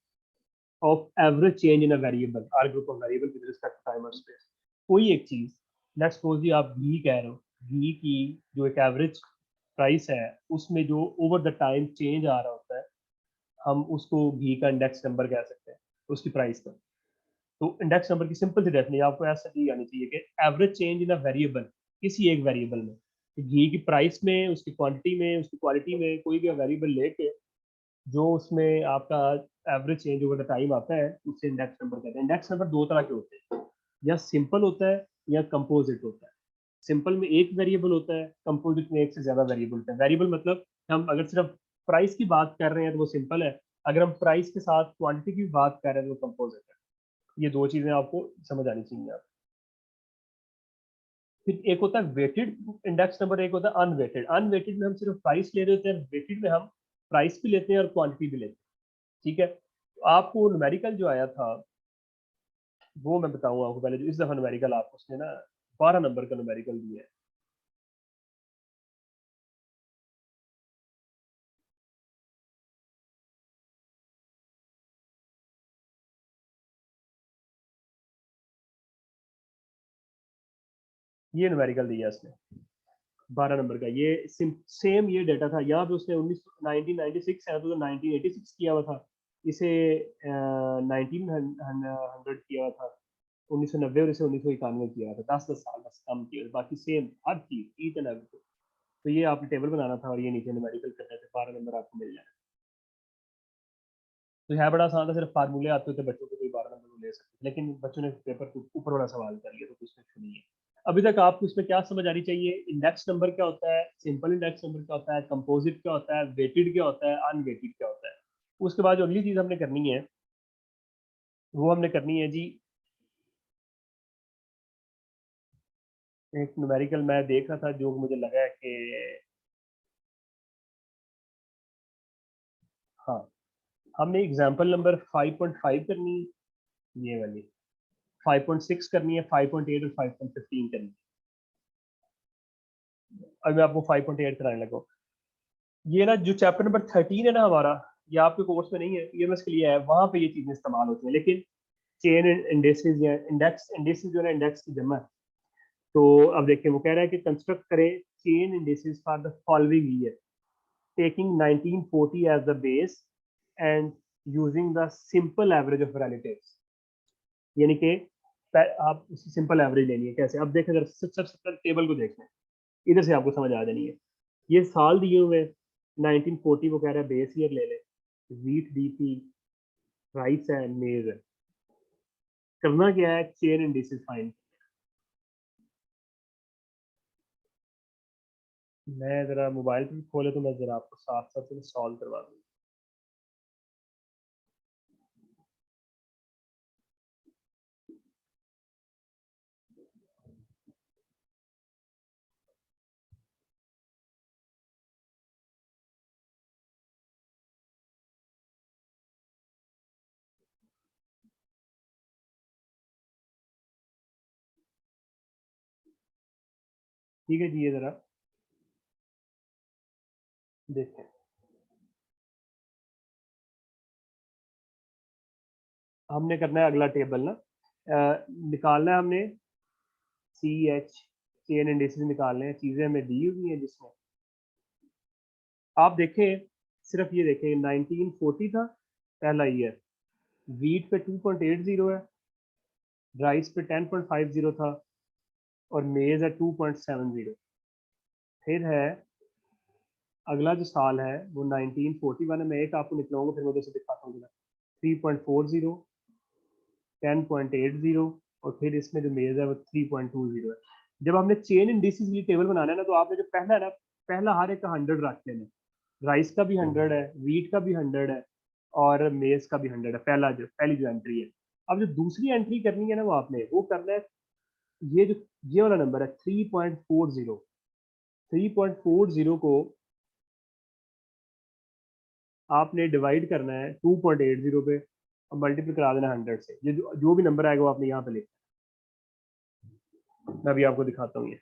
of average change in a variable or group of variable with respect to time और स्पेस। कोई एक चीज़, लेट्स सपोज जी आप घी कह रहे हो, घी की जो एक एवरेज प्राइस है उसमें जो ओवर द टाइम चेंज आ रहा होता है, हम उसको घी का इंडेक्स नंबर कह सकते हैं, उसकी प्राइस का। तो इंडेक्स नंबर की सिंपल सी डेफिनेशन आपको ऐसा दी आनी चाहिए कि average change in a variable, किसी एक वेरिएबल में, घी की प्राइस में, उसकी क्वांटिटी में, उसकी क्वालिटी में, कोई भी वेरिएबल लेके जो उसमें आपका average change over the time आता है उससे इंडेक्स नंबर कहते हैं। इंडेक्स नंबर दो तरह के होते हैं, या सिंपल होता है या कंपोजिट होता है। सिंपल में एक वेरिएबल होता है, कंपोजिट में एक से ज्यादा वेरिएबल होता है। वेरिएबल मतलब हम अगर सिर्फ प्राइस की बात कर रहे हैं तो वो सिंपल है, अगर हम प्राइस के साथ क्वांटिटी की बात कर रहे हैं तो वो कंपोजिट है। ये दो चीजें आपको समझ आनी चाहिए। आप फिर एक होता है वेटेड इंडेक्स नंबर, एक होता है अनवेटेड। अनवेटेड में हम सिर्फ प्राइस ले रहे होते हैं, वेटेड में हम प्राइस भी लेते हैं और क्वांटिटी भी लेते हैं। ठीक है, तो आपको न्यूमेरिकल जो आया था वो मैं बताऊंगा आपको। पहले जो इस दफा न्यूमेरिकल आपको उसने ना 12 नंबर का न्यूमेरिकल दिया है। ये न्यूमेरिकल दिया है उसने 12 नंबर का। ये सेम ये डेटा था यहाँ पे उसने 1996 है तो 1986 किया हुआ था, इसे 1900 किया हुआ था, 1990 और इसे 1991 किया हुआ था। 10-10 साल बस कम किया, बाकी सेम हर चीज ईच एंड एवरीथिंग। तो ये आपने टेबल बनाना था और ये नीचे न्यूमेरिकल करने थे, 12 नंबर आपको मिल जाए। तो है बड़ा आसान था, सिर्फ फार्मूले आते थे बच्चों को, कोई 12 नंबर को ले सकते, लेकिन बच्चों ने पेपर को ऊपर वाला सवाल कर लिया तो कुछ नहीं है। अभी तक आपको इसमें क्या समझ आनी चाहिए? इंडेक्स नंबर क्या होता है, सिंपल इंडेक्स नंबर क्या होता है, कंपोजिट क्या होता है, वेटेड क्या होता है, अनवेटेड क्या होता है। उसके बाद जो अगली चीज हमने करनी है वो हमने करनी है जी, एक न्यूमेरिकल मैं देख रहा था जो मुझे लगा है कि हाँ, हमने एग्जाम्पल नंबर 5.5 करनी है, ये वाली 5.6 करनी है, 5.8 और 5.15 करनी है। अब मैं आपको 5.8 कराने लगा। ये ना जो चैप्टर नंबर 13 है ना हमारा, ये आपके कोर्स में नहीं है, ईएमएस के लिए है, वहां पे ये चीजें इस्तेमाल होती हैं। लेकिन चेन इंडेक्सेस या इंडेक्स इंडेक्सेस जो है ना इंडेक्स की जमा है। तो अब देखिए वो कह रहा है कि कंस्ट्रक्ट करें chain indexes for the following year, taking 1940 as the base and using the simple average of relatives. यानी कि आप उसकी सिंपल एवरेज लेनी है। कैसे? अब देखें, अगर सबसे टेबल को देखें, इधर से आपको समझ आ जानी है। ये साल दिए हुए 1940, वो कह रहा है बेस ईयर ले ले, वीट डीपी राइस है मेज है। करना क्या है? Chain indices find. मैं जरा मोबाइल पे भी खोले तो मैं जरा आपको साथ साथ सॉल्व करवा दूँ। ठीक है जी, ये जरा देखें। हमने करना है अगला टेबल ना, निकालना है हमने सी एच, चेन इंडिसेस निकालने हैं। चीजें हमें दी हुई हैं जिसमें आप देखें, सिर्फ ये देखें 1940 था पहला ईयर, वीट पे 2.80 है, राइस पे 10.50 था, और मेज है 2.70। फिर है अगला जो साल है वो 1941 है। मैं एक आपको निकलाऊंगा फिर मैं उधर से दिखाता हूँ। 3.40, 10.80, और फिर इसमें जो मेज है वो 3.20 है। जब हमने चेन इंडिसेस की टेबल बनाना है ना, तो आपने जो पहला है ना, पहला हर एक का 100 रख लेना। राइस का भी 100 है, वीट का भी 100 है और मेज का भी 100 है। पहली जो एंट्री है। अब जो दूसरी एंट्री करनी है ना वो आपने वो करना है, ये वाला नंबर है 3.40। 3.40 को आपने डिवाइड करना है 2.80 पे और मल्टीप्लाई करा देना 100 से। ये जो भी नंबर आएगा वो आपने यहाँ पे लिखना है। मैं अभी आपको दिखाता हूँ ये।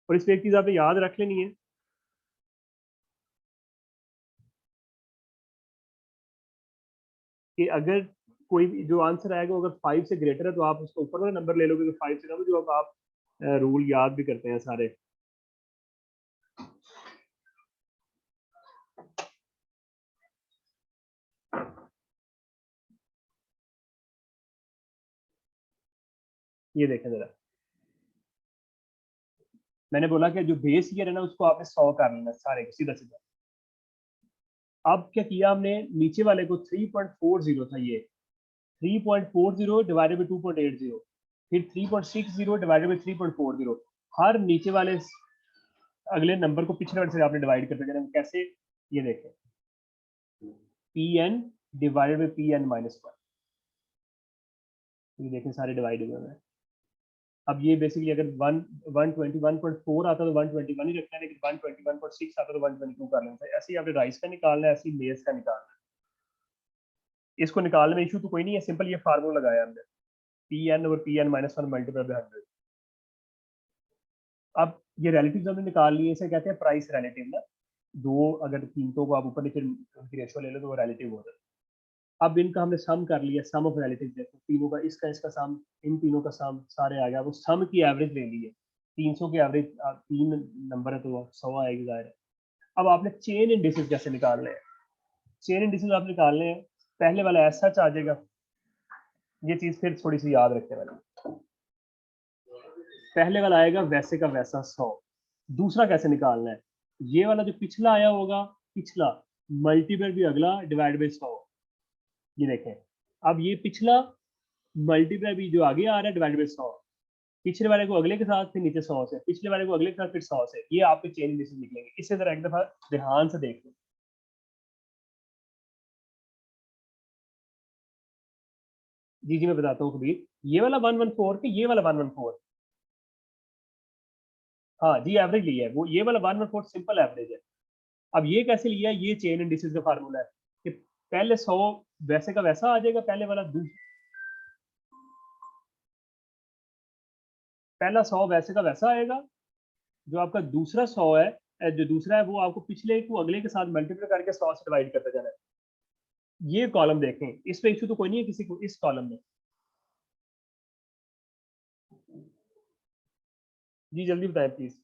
और इसमें एक चीज आपने याद रख लेनी है कि अगर कोई भी जो आंसर आएगा अगर 5 से ग्रेटर है तो आप उसका ऊपर वाला नंबर ले लोगे, तो 5 से ना जो अब आप रूल याद भी करते हैं सारे। ये देखें जरा, मैंने बोला कि जो बेस ईयर है ना उसको आपने 100 कर लेना सारे को सीधा सीधा। अब क्या किया हमने, नीचे वाले को 3.40 था ये, 3.40 डिवाइडेड बाई 2.80, फिर 3.60 डिवाइडेड बाई 3.40। हर नीचे वाले अगले नंबर को पिछले वाले से आपने डिवाइड करते जाना। कैसे, ये देखें, P N divided by P N minus 1। ये देखें सारे डिवाइड हुए हैं। अब ये बेसिकली अगर 121.4 आता तो 121 ही रखना है, लेकिन 121.6 आता तो 122 कर लेना है। ऐसे ही आपने राइस का निकालना है, ऐसे ही मेज का निकालना है। इसको निकालने में इशू तो कोई नहीं है, सिंपल ये फार्मूला लगाया हमने, P N over P N minus 1 multiply by 100। अब ये रिलेटिव हमने निकाल लिए, इसे कहते हैं प्राइस रिलेटिव ना। दो अगर कीमतों को आप ऊपर नीचे उनकी रेशो ले लो तो वो रिलेटिव हो जाता है। अब इनका हमने सम कर लिया, सम ऑफ रिलेटिव देखो, तीनों का, इसका सम, इन तीनों का सम सारे आ गया। वो सम की एवरेज ले ली है, 300 की एवरेज, 3 नंबर है तो 100 आएगी जाहिर है। अब आपने चेन इंडिसेस कैसे निकालने हैं, चेन इंडिसेस आप निकालने हैं, पहले वाला ऐसा आ जाएगा। ये चीज फिर थोड़ी सी याद रखने वाली, पहले वाला आएगा वैसे का वैसा 100। दूसरा कैसे निकालना है, ये वाला जो पिछला आया होगा, पिछला मल्टीपल भी अगला डिवाइड बाई 100। ये देखें, अब ये पिछला मल्टीप्लाई भी जो आगे आ रहा है डिवाइड बाई 100, पिछले वाले को अगले के साथ, फिर नीचे 100 से, पिछले वाले को अगले के साथ, फिर 100 से। ये आपके चेन इंडिसेस निकलेंगे। इससे जरा एक दफा ध्यान से देख लो। जी जी मैं बताता हूँ कबीर, ये वाला 114 के ये वाला 114, हाँ जी एवरेज लिया है वो, ये वाला 114 सिंपल एवरेज है। अब ये कैसे लिया है, ये चेन इंडिसेस का फार्मूला है कि पहले 100 वैसे का वैसा आ जाएगा, पहले वाला पहला 100 वैसे का वैसा आएगा, जो आपका दूसरा 100 है, जो दूसरा है वो आपको पिछले को अगले के साथ मल्टीप्लाई करके 100 से डिवाइड करते जाना है। ये कॉलम देखें, इस पे इशू तो कोई नहीं है किसी को, इस कॉलम में। जी जल्दी बताएं प्लीज।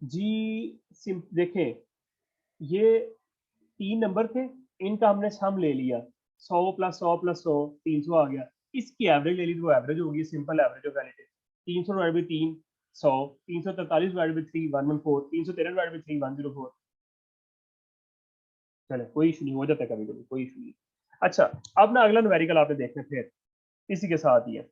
जी देखें, ये 3 नंबर थे, इनका हमने सम ले लिया, 100 + 100 + 100 300 आ गया। इसकी एवरेज ले ली तो वो एवरेज होगी, simple average of relative. 300 divide by 3 100, 343 divide by 3 114, 313 divide by 3 104। चले कोई इशू नहीं, हो जाता है कभी कभी, कोई इशू नहीं। अच्छा, अब ना अगला न्यूमेरिकल आपने देखना फिर इसी के साथ ही है।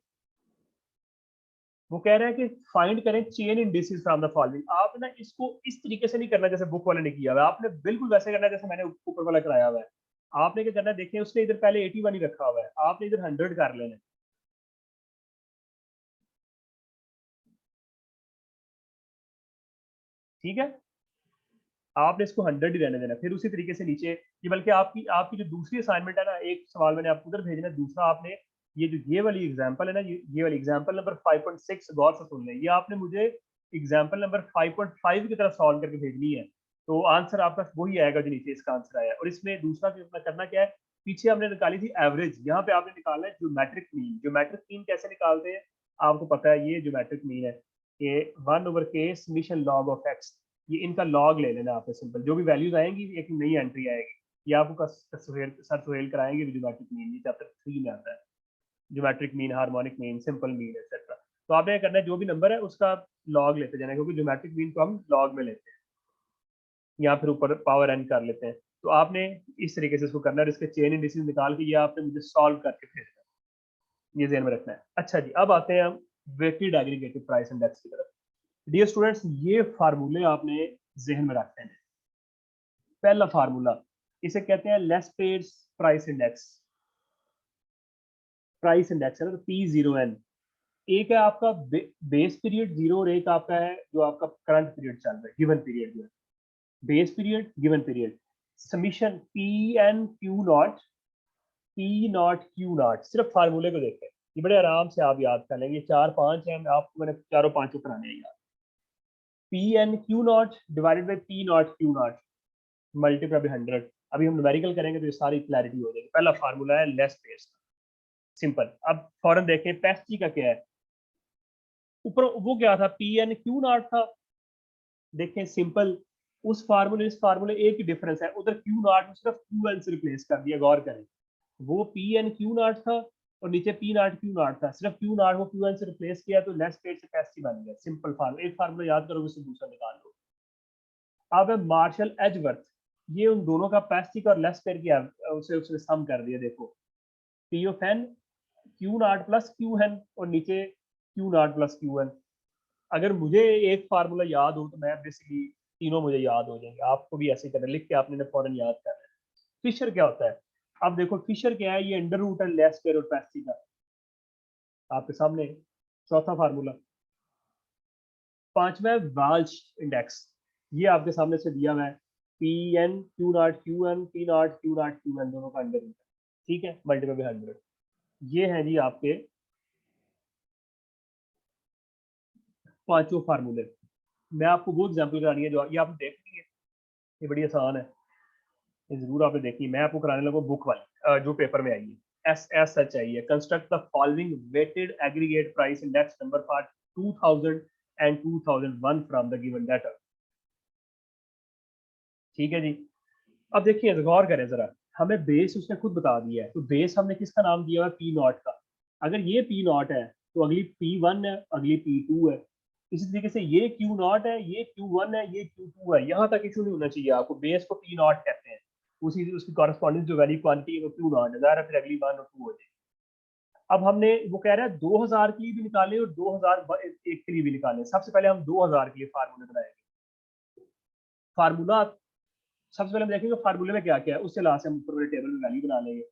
वो कह रहे हैं कि फाइंड करें chain indices from the following. आप ना इसको इस तरीके से नहीं करना जैसे बुक वाले ने किया हुआ है, आपने बिल्कुल वैसे करना है जैसे मैंने ऊपर वाला कराया हुआ है। आपने क्या करना है, देखिए उसने इधर पहले 81 ही रखा हुआ है, आपने इधर 100 कर लेना है। ठीक है, आपने इसको 100 ही रहने देना, फिर उसी तरीके से नीचे ये, बल्कि आपकी आपकी जो दूसरी असाइनमेंट है ना, एक सवाल मैंने आपको उधर भेजना है, दूसरा आपने ये जो ये वाली एग्जांपल है ना, ये वाली एग्जांपल नंबर 5.6 गौर से सुन लें। ये आपने मुझे एग्जांपल नंबर 5.5 की तरफ सॉल्व करके भेजनी है, तो आंसर आपका वही आएगा जो नीचे इसका आंसर आया है। और इसमें दूसरा करना क्या है, पीछे हमने निकाली थी एवरेज, यहाँ पे आपने निकालना है ज्योमेट्रिक मीन। ज्योमेट्रिक मीन कैसे निकालते हैं, आपको पता है ये ज्योमेट्रिक मीन है कि 1/k summation log of x. ये इनका लॉग ले लेना आपने, सिंपल जो भी वैल्यूज आएंगी एक नई एंट्री आएगी, ये आपको सर सुहेल कराएंगे ज्योमेट्रिक मीन, ये चैप्टर 3 में आता है, geometric mean, harmonic mean, simple mean etcetera. तो आपने क्या करना है, जो भी नंबर है उसका लॉग लेते जाना, क्योंकि ज्योमेट्रिक मीन को हम लॉग में लेते हैं, या फिर ऊपर पावर एन कर लेते हैं। तो आपने इस तरीके से इसको करना है, इसके चेन इंडिसेस निकाल के ये आपने मुझे सॉल्व करके भेजना है, ये ध्यान में रखना है। अच्छा जी, अब आते हैं हम वेटेड एग्रीगेटेड प्राइस इंडेक्स की तरफ। डियर स्टूडेंट्स, ये फार्मूले आपने जहन में रखते हैं। पहला फार्मूला, इसे कहते हैं less paid price index. Price index है ना, तो P0N। एक है आपका बेस पीरियड 0 और एक आपका है जो आपका करंट पीरियड चल रहा है, गिवन पीरियड जो है, base period given period, summation P0N Q0, सिर्फ फार्मूले को देखें, ये बड़े आराम से आप याद कर लेंगे, 4-5 हैं, आपको मैंने चारों पांचों कराने हैं याद। P0N divided by P0Q0 multiply by 100। अभी हम न्यूमेरिकल करेंगे तो ये सारी क्लैरिटी हो जाएगी। पहला फार्मूला है लेस पेस, सिंपल। अब फौरन देखें पेस्टी का क्या है, ऊपर वो क्या था, P0N था। देखें सिंपल, उस फार्मूले इस फार्मूले एक ही डिफरेंस है, उधर Q0 में सिर्फ QN से रिप्लेस कर दिया, गौर करें। वो P0N था और नीचे P0Q0 था, सिर्फ Q0 को QN से रिप्लेस किया तो लेस पेड से पेस्टी बन गया। सिंपल फार्मूला, एक फार्मूला याद करोगे उससे दूसरा निकाल लो। अब है मार्शल एजवर्थ, ये उन दोनों का पेस्टी और लेस पेड किया, उसे उसने सम कर दिया। देखो P of N Q0 plus QN और नीचे Q0 प्लस QN। अगर मुझे एक फार्मूला याद हो तो मैं बेसिकली तीनों मुझे याद हो जाएंगे, आपको भी ऐसे करना, लिख के आपने फौरन याद करना है। फिशर क्या होता है, अब देखो फिशर क्या है, ये अंडर रूट है लेस स्क्वायर और पेस्टी का, आपके सामने। चौथा फार्मूला, पांचवा वाल्श इंडेक्स, ये आपके सामने से दिया हुआ है, P0N Q0 दोनों का अंडर रूट है, ठीक है, मल्टीप्लाई बाई 100। ये है जी आपके पांचों फार्मूले। मैं आपको वो एग्जाम्पल करानी है जो ये आपने देख ली है, ये बड़ी आसान है, ये जरूर आपने देखी। मैं आपको कराने लगा बुक वाली जो पेपर में आई है, एस सच आई है, construct the following weighted aggregate price index number for 2000 and 2001 from the given data. ठीक है जी, अब देखिए गौर करें जरा, हमें बेस उसने खुद बता दिया है, तो बेस हमने किसका नाम दिया हुआ है, P0 का। अगर ये P0 है तो अगली P1 है, अगली P2 है। इसी तरीके से ये Q0 है, ये Q1 है, ये Q2 है, यहाँ तक इशू नहीं होना चाहिए आपको। बेस को P0 कहते हैं, उसी उसकी कॉरेस्पॉन्डिंग जो वैल्यू क्वांटिटी है वो Q0 है, ज़ाहिर है फिर अगली 1 और 2 हो जाएगी। अब हमने वो कह रहा है 2000 के लिए भी निकाले और 2001 के लिए भी निकाले। सबसे पहले हम 2000 के लिए फार्मूला बनाएंगे। फार्मूला सबसे पहले हम देखेंगे फार्मूले में क्या क्या है, उससे लास्ट हम ऊपर वाले टेबल में वैल्यू बना लेंगे।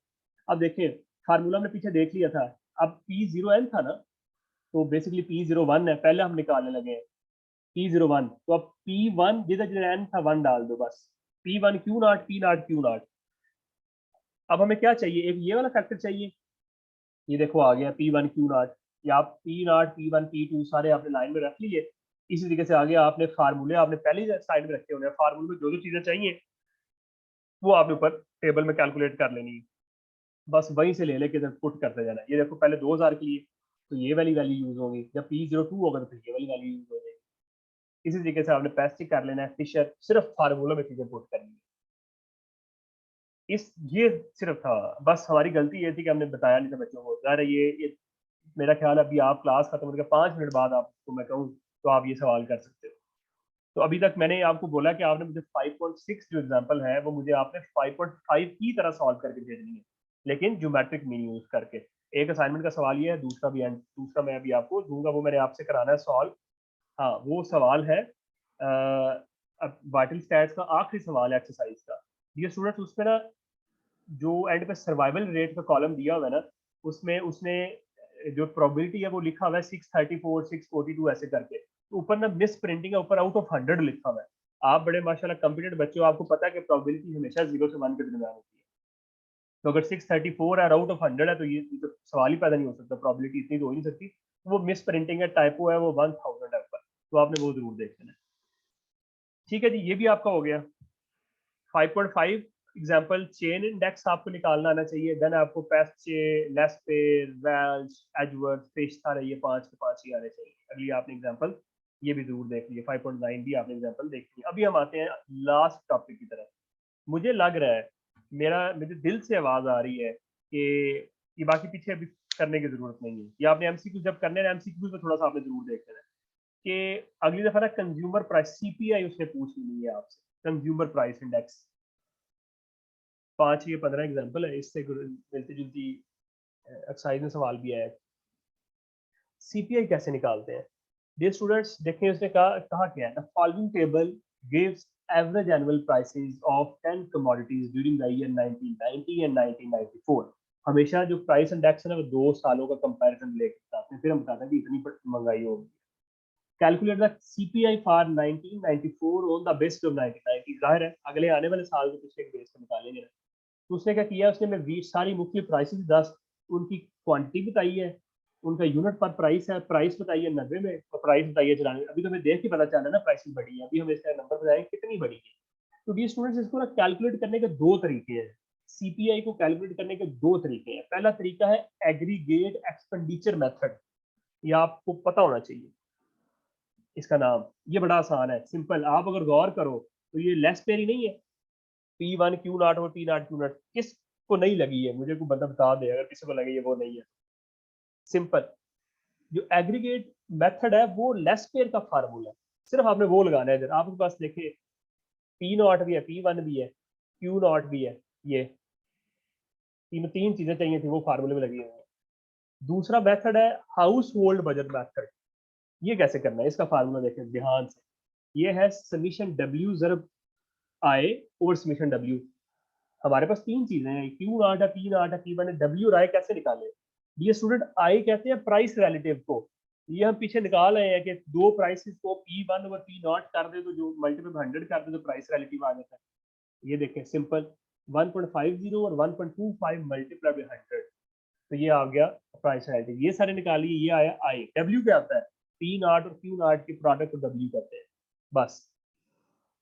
अब देखिए फार्मूला हमने पीछे देख लिया था, अब P0N था ना, तो बेसिकली P01 है, पहले हम निकालने लगे हैं P01, तो अब P1 जिधर जिधर N था 1 डाल दो बस, P1 Q0 P0 Q0। अब हमें क्या चाहिए, एक ये वाला फैक्टर चाहिए, ये देखो आ गया P1 Q0, या आप P0 P1 P2 सारे आपने लाइन में रख लिए। इसी तरीके से आगे आपने फार्मूले आपने पहले ही साइड में रखे होंगे, फार्मूले में जो जो चीजें चाहिए वो आपने ऊपर टेबल में कैलकुलेट कर लेनी है, बस वहीं से ले लेके पुट करते जाना है। ये देखो पहले 2000 के लिए तो ये वाली वैल्यू यूज होगी, जब P02 होगा तो फिर ये वाली वैल्यू यूज हो जाएगी। इसी तरीके से आपने पैस्टी कर लेना है, फिशर सिर्फ फार्मूला में चीजें पुट करनी है। ये सिर्फ था, बस हमारी गलती ये थी कि हमने बताया नहीं था बच्चों को। ज़ाहिर है ये मेरा ख्याल है अभी आप क्लास खत्म होने के 5 मिनट बाद आपको मैं कहूँ तो आप ये सवाल कर सकते हो। तो अभी तक मैंने आपको बोला कि आपने मुझे 5.6 जो एग्जांपल है वो मुझे आपने 5.5 की तरह सॉल्व करके भेजनी है, लेकिन ज्योमेट्रिक मीन यूज करके। एक असाइनमेंट का सवाल ये है, दूसरा भी दूसरा मैं अभी आपको दूंगा, वो मैंने आपसे कराना है सॉल्व। हाँ वो सवाल है अब वाइटल स्टैट्स का आखिरी सवाल है एक्सरसाइज का। ये स्टूडेंट्स उसमें ना जो एंड पे सर्वाइवल रेट का कॉलम दिया हुआ है ना, उसमें उसने जो प्रोबेबिलिटी है वो लिखा हुआ है 634 642 ऐसे करके, तो ऊपर ना मिस प्रिंटिंग है, ऊपर आउट ऑफ 100 लिखा हुआ है। आप बड़े माशाल्लाह कॉम्पिटेंट बच्चे हो, आपको पता है कि प्रोबेबिलिटी हमेशा 0 से 1 के दरमियान होती है। तो अगर 634 है आउट ऑफ 100 है तो ये तो सवाल ही पैदा नहीं हो सकता, प्रोबेबिलिटी इतनी तो हो ही नहीं सकती। वो मिस प्रिंटिंग है, टाइपो है, वो 1000 है ऊपर, तो आपने वो जरूर देख लेना। ठीक है जी, ये भी आपका हो गया। 5.5 एग्जांपल चेन इंडेक्स आपको निकालना आना चाहिए। देन आपको पेस्चे, लेस्पेर, वेल्च, एजवर्थ, फिश सारे ये 5 के 5 ही आने चाहिए। अगली आपने एग्जांपल ये भी जरूर देख लीजिए, 5.9 भी आपने एग्जांपल देखी है। अभी हम आते हैं लास्ट टॉपिक की तरफ। मुझे लग रहा है मेरे दिल से आवाज आ रही है कि ये बाकी पीछे अभी करने की जरूरत नहीं है। या आपने एमसीक्यू जब करने हैं एमसीक्यू में थोड़ा सा आपने जरूर देख लेना है कि अगली दफा ना कंज्यूमर प्राइस सीपीआई उसने पूछ ली है आपसे, कंज्यूमर प्राइस इंडेक्स। 5 या 15 एग्जांपल है, इससे मिलती जुलती एक्सरसाइज में सवाल भी आया। सीपीआई कैसे निकालते हैं डियर स्टूडेंट्स? देखें उसने कहा क्या है, the following table gives average annual prices of 10 commodities during the year 1990 and 1994। हमेशा जो प्राइस इंडेक्स है ना वो 2 सालों का कंपैरिजन लेके बताते हैं, फिर हम बताते हैं कि इतनी महंगाई होगी। Calculate the CPI for 1994 on the base of 1990। जाहिर है अगले आने वाले साल को पिछले बेस पे निकालेंगे ना। तो उसने क्या किया, उसने मैं सारी मुख्तलिफ प्राइसेस 10 उनकी क्वांटिटी बताई है, उनका यूनिट पर प्राइस है, प्राइस बताई है 90 में और प्राइस बताई है 94। अभी तो हमें देख के पता चल रहा है ना प्राइस बढ़ी है, अभी हम इसका नंबर बताएंगे कितनी बढ़ी है। तो डी स्टूडेंट्स इसको ना कैलकुलेट करने के 2 तरीके हैं। सीपीआई को कैलकुलेट करने के 2 तरीके हैं। पहला तरीका है एग्रीगेट एक्सपेंडिचर मेथड, ये आपको पता होना चाहिए इसका नाम। ये बड़ा आसान है, सिंपल। आप अगर गौर करो तो ये लेस पेरी नहीं है, P1 क्यू नॉट और P0 क्यू नॉट। किसको नहीं लगी है मुझे कोई बंदा बता दे, अगर किसी को लगी है वो नहीं है। सिंपल, जो एग्रीगेट मेथड है वो लेस पेयर का फार्मूला है, सिर्फ आपने वो लगाना है। इधर आपके पास देखे P0 भी है, P1 भी है, Q0 भी है, ये तीन चीजें चाहिए थी वो फार्मूले में लगी हुई है। दूसरा मेथड है हाउस होल्ड बजट मेथड। ये कैसे करना है, इसका फार्मूला देखें ध्यान से। ये है समीशन W ज़रब I और समीशन W। हमारे पास 3 चीजें हैं, क्यू नॉट है, पी नॉट है, पी वन है, डब्ल्यू और आई कैसे निकाले। ये स्टूडेंट आई कहते हैं प्राइस रिलेटिव को। ये हम पीछे निकाल रहे हैं कि 2 प्राइसेस को P1 और P0 कर दे तो जो मल्टीपल 100 कर दे तो प्राइस रिलेटिव आ जाता है। ये देखें सिंपल, 1.50 और 1.25 मल्टीप्लाई बाय 100, तो ये आ गया प्राइस रिलेटिव। ये सारे निकालिए, ये आया आई। डब्ल्यू क्या आता है, P0 और Q0 के प्रोडक्ट को डब्ल्यू कहते हैं। बस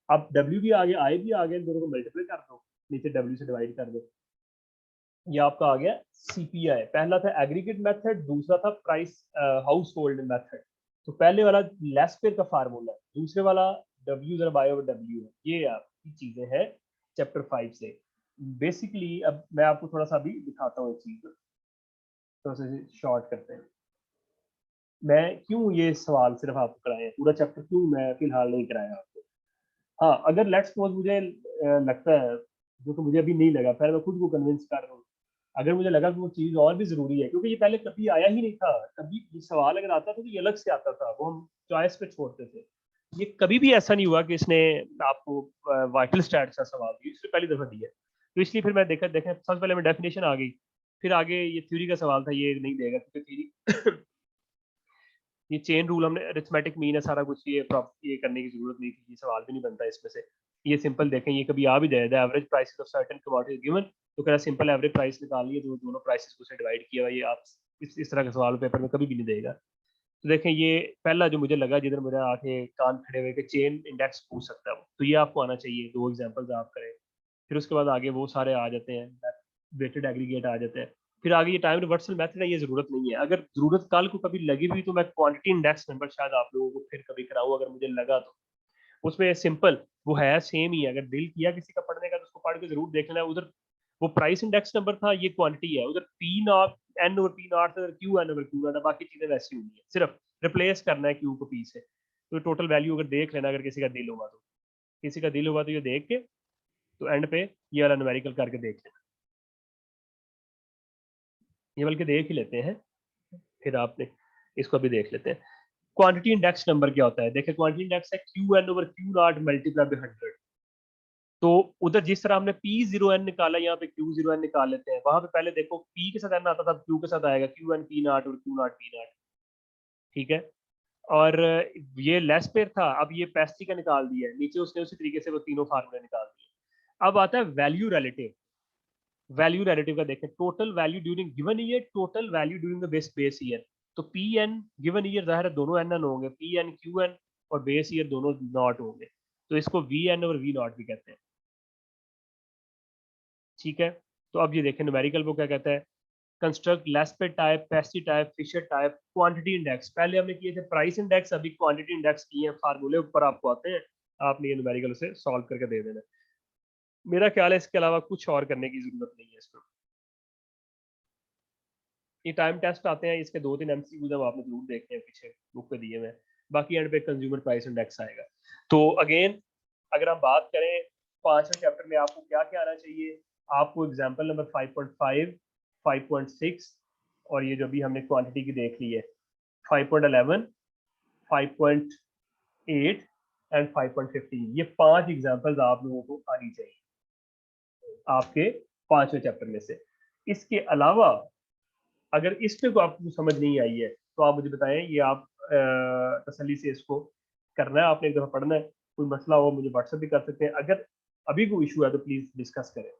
अब डब्ल्यू भी आ गया, आई भी आ गया, इन दोनों को मल्टीप्लाई कर दो, नीचे डब्ल्यू से डिवाइड कर दो। ये आपका आ गया सीपीआई। पहला था एग्रीगेट मेथड, दूसरा था प्राइस हाउस होल्ड मेथड। तो पहले वाला लेस पेयर का फार्मूला है, दूसरे वाला डब्ल्यू जरा बाय ओवर डब्ल्यू है। ये आपकी चीजें हैं चैप्टर 5 से बेसिकली। अब मैं आपको थोड़ा सा भी दिखाता हूँ एक चीज, थोड़ा सा शॉर्ट करते हैं। मैं क्यों ये सवाल सिर्फ आपको कराए, पूरा चैप्टर क्यों मैं फिलहाल नहीं कराया आपको। हाँ, अगर लेट्स सपोज मुझे लगता है, जो कि मुझे अभी नहीं लगा, पहले मैं खुद को कन्विंस कर रहा हूँ, अगर मुझे लगा कि वो चीज़ और भी ज़रूरी है, क्योंकि ये पहले कभी आया ही नहीं था। कभी ये सवाल अगर आता था तो ये अलग से आता था, वो हम चॉइस पे छोड़ते थे। ये कभी भी ऐसा नहीं हुआ कि इसने आपको वाइटल स्टैट्स का सवाल दिया, इससे पहली दफ़ा दिया। तो इसलिए फिर मैं देखा देखें सबसे पहले मैं डेफिनेशन आ गई, फिर आगे ये थ्योरी का सवाल था, ये नहीं देगा क्योंकि थ्योरी ये चेन रूल हमने अरिथमेटिक मीन है सारा कुछ, ये करने की जरूरत नहीं थी, ये सवाल भी नहीं बनता इसमें से। ये सिंपल देखें, ये कभी आ भी जाए average prices of certain commodities given, तो क्या सिंपल एवरेज प्राइस निकाल लिए, तो दोनों प्राइसेस को से डिवाइड किया हुआ। ये आप इस तरह का सवाल पेपर में कभी भी नहीं देगा। तो देखें ये पहला जो मुझे लगा, जिधर मुझे आके कान खड़े हुए कि चेन इंडेक्स पूछ सकता है, तो ये आपको आना चाहिए। 2 एग्जांपल्स आप करें, फिर उसके बाद आगे वो सारे आ जाते हैं, वेटेड एग्रीगेट आ जाते हैं। फिर आगे ये टाइम रिवर्सल मेथड है, ये जरूरत नहीं है। अगर जरूरत कल को कभी लगी भी तो मैं क्वांटिटी इंडेक्स नंबर शायद आप लोगों को फिर कभी कराऊं अगर मुझे लगा तो। उसमें सिंपल वो है सेम ही है, अगर दिल किया किसी का पढ़ने का तो उसको पढ़ के जरूर देख लेना है। उधर वो प्राइस इंडेक्स नंबर था, ये क्वांटिटी है। उधर पी नॉट एन और पी नॉट, क्यू एन और क्यू नॉट, बाकी चीजें वैसी होंगी, सिर्फ रिप्लेस करना है क्यू को पी से। तो टोटल वैल्यू अगर देख लेना, अगर किसी का दिल होगा तो, किसी का दिल होगा तो ये देख के तो एंड पे ये वाला न्यूमेरिकल करके देख लेना। ये बल्कि देख ही लेते हैं, फिर आपने इसको भी देख लेते हैं। क्वांटिटी इंडेक्स नंबर क्या होता है, देखिए क्वांटिटी इंडेक्स है Q N over Q naught multiply by 100। तो उधर जिस तरह हमने पी जीरो एन निकाला, यहाँ पे क्यू जीरो एन निकाल लेते हैं। वहां पे पहले देखो पी के साथ एन आता था, क्यू के साथ आएगा क्यू एन पी नॉट और क्यू नॉट पी नॉट, ठीक है। और ये लेस पेयर था, अब ये पैस्टी का निकाल दिया है, नीचे उसने उसी तरीके से वो तीनों फार्मूले निकाल दिए। अब आता है वैल्यू रिलेटिव। वैल्यू रिलेटिव का देखें, total value during given year, total value during the base year. तो पी एन गिवन ईयर जाहिर है दोनों एन एन होंगे, पी एन क्यू एन, और बेस ईयर दोनों नॉट होंगे, तो इसको वी एन और वी नॉट भी कहते हैं, ठीक है। तो अब ये देखें न्यूमेरिकल वो क्या कहता है, construct Laspeyres type, Paasche type, Fisher type, quantity index. पहले हमने किए थे प्राइस इंडेक्स, अभी क्वांटिटी इंडेक्स किए हैं। फार्मूले ऊपर आपको आते हैं, आपने ये न्यूमेरिकल उसे सॉल्व करके दे देना। मेरा ख्याल है इसके अलावा कुछ और करने की जरूरत नहीं है इसमें। ये टाइम टेस्ट आते हैं, इसके 2-3 एमसीक्यू जब आपने जरूर देखे हैं पीछे बुक पे दिए हुए, बाकी एंड पे कंज्यूमर प्राइस इंडेक्स आएगा। तो अगेन अगर हम बात करें 5वें चैप्टर में आपको क्या क्या आना चाहिए, आपको एग्जांपल नंबर 5.5, 5.6 और ये जो भी हमने क्वांटिटी की देख ली है 5.11, 5.8 एंड 5.15, ये 5 एग्जांपल्स आप लोगों को आनी चाहिए आपके 5वें चैप्टर में से। इसके अलावा अगर इसमें को आपको समझ नहीं आई है तो आप मुझे बताएं, ये आप तसल्ली से इसको करना है, आपने एक दफा पढ़ना है। कोई मसला हो मुझे व्हाट्सएप भी कर सकते हैं, अगर अभी कोई इशू है तो प्लीज डिस्कस करें।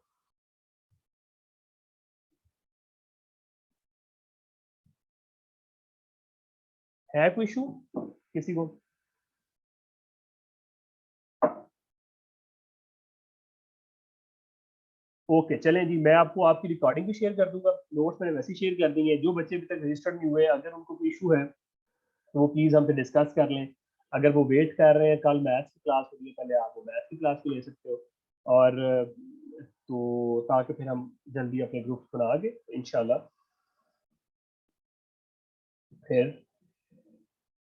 है कोई इशू किसी को? ओके चलें जी, मैं आपको आपकी रिकॉर्डिंग भी शेयर कर दूंगा, नोट्स मैंने वैसे ही शेयर कर दी है। जो बच्चे अभी तक रजिस्टर्ड नहीं हुए, अगर उनको कोई इशू है तो वो प्लीज़ हमसे डिस्कस कर लें। अगर वो वेट कर रहे हैं कल मैथ्स की क्लास होगी, पहले आप वो मैथ्स की क्लास भी ले सकते हो, और तो ताकि फिर हम जल्दी अपने ग्रुप्स बना के इंशाल्लाह फिर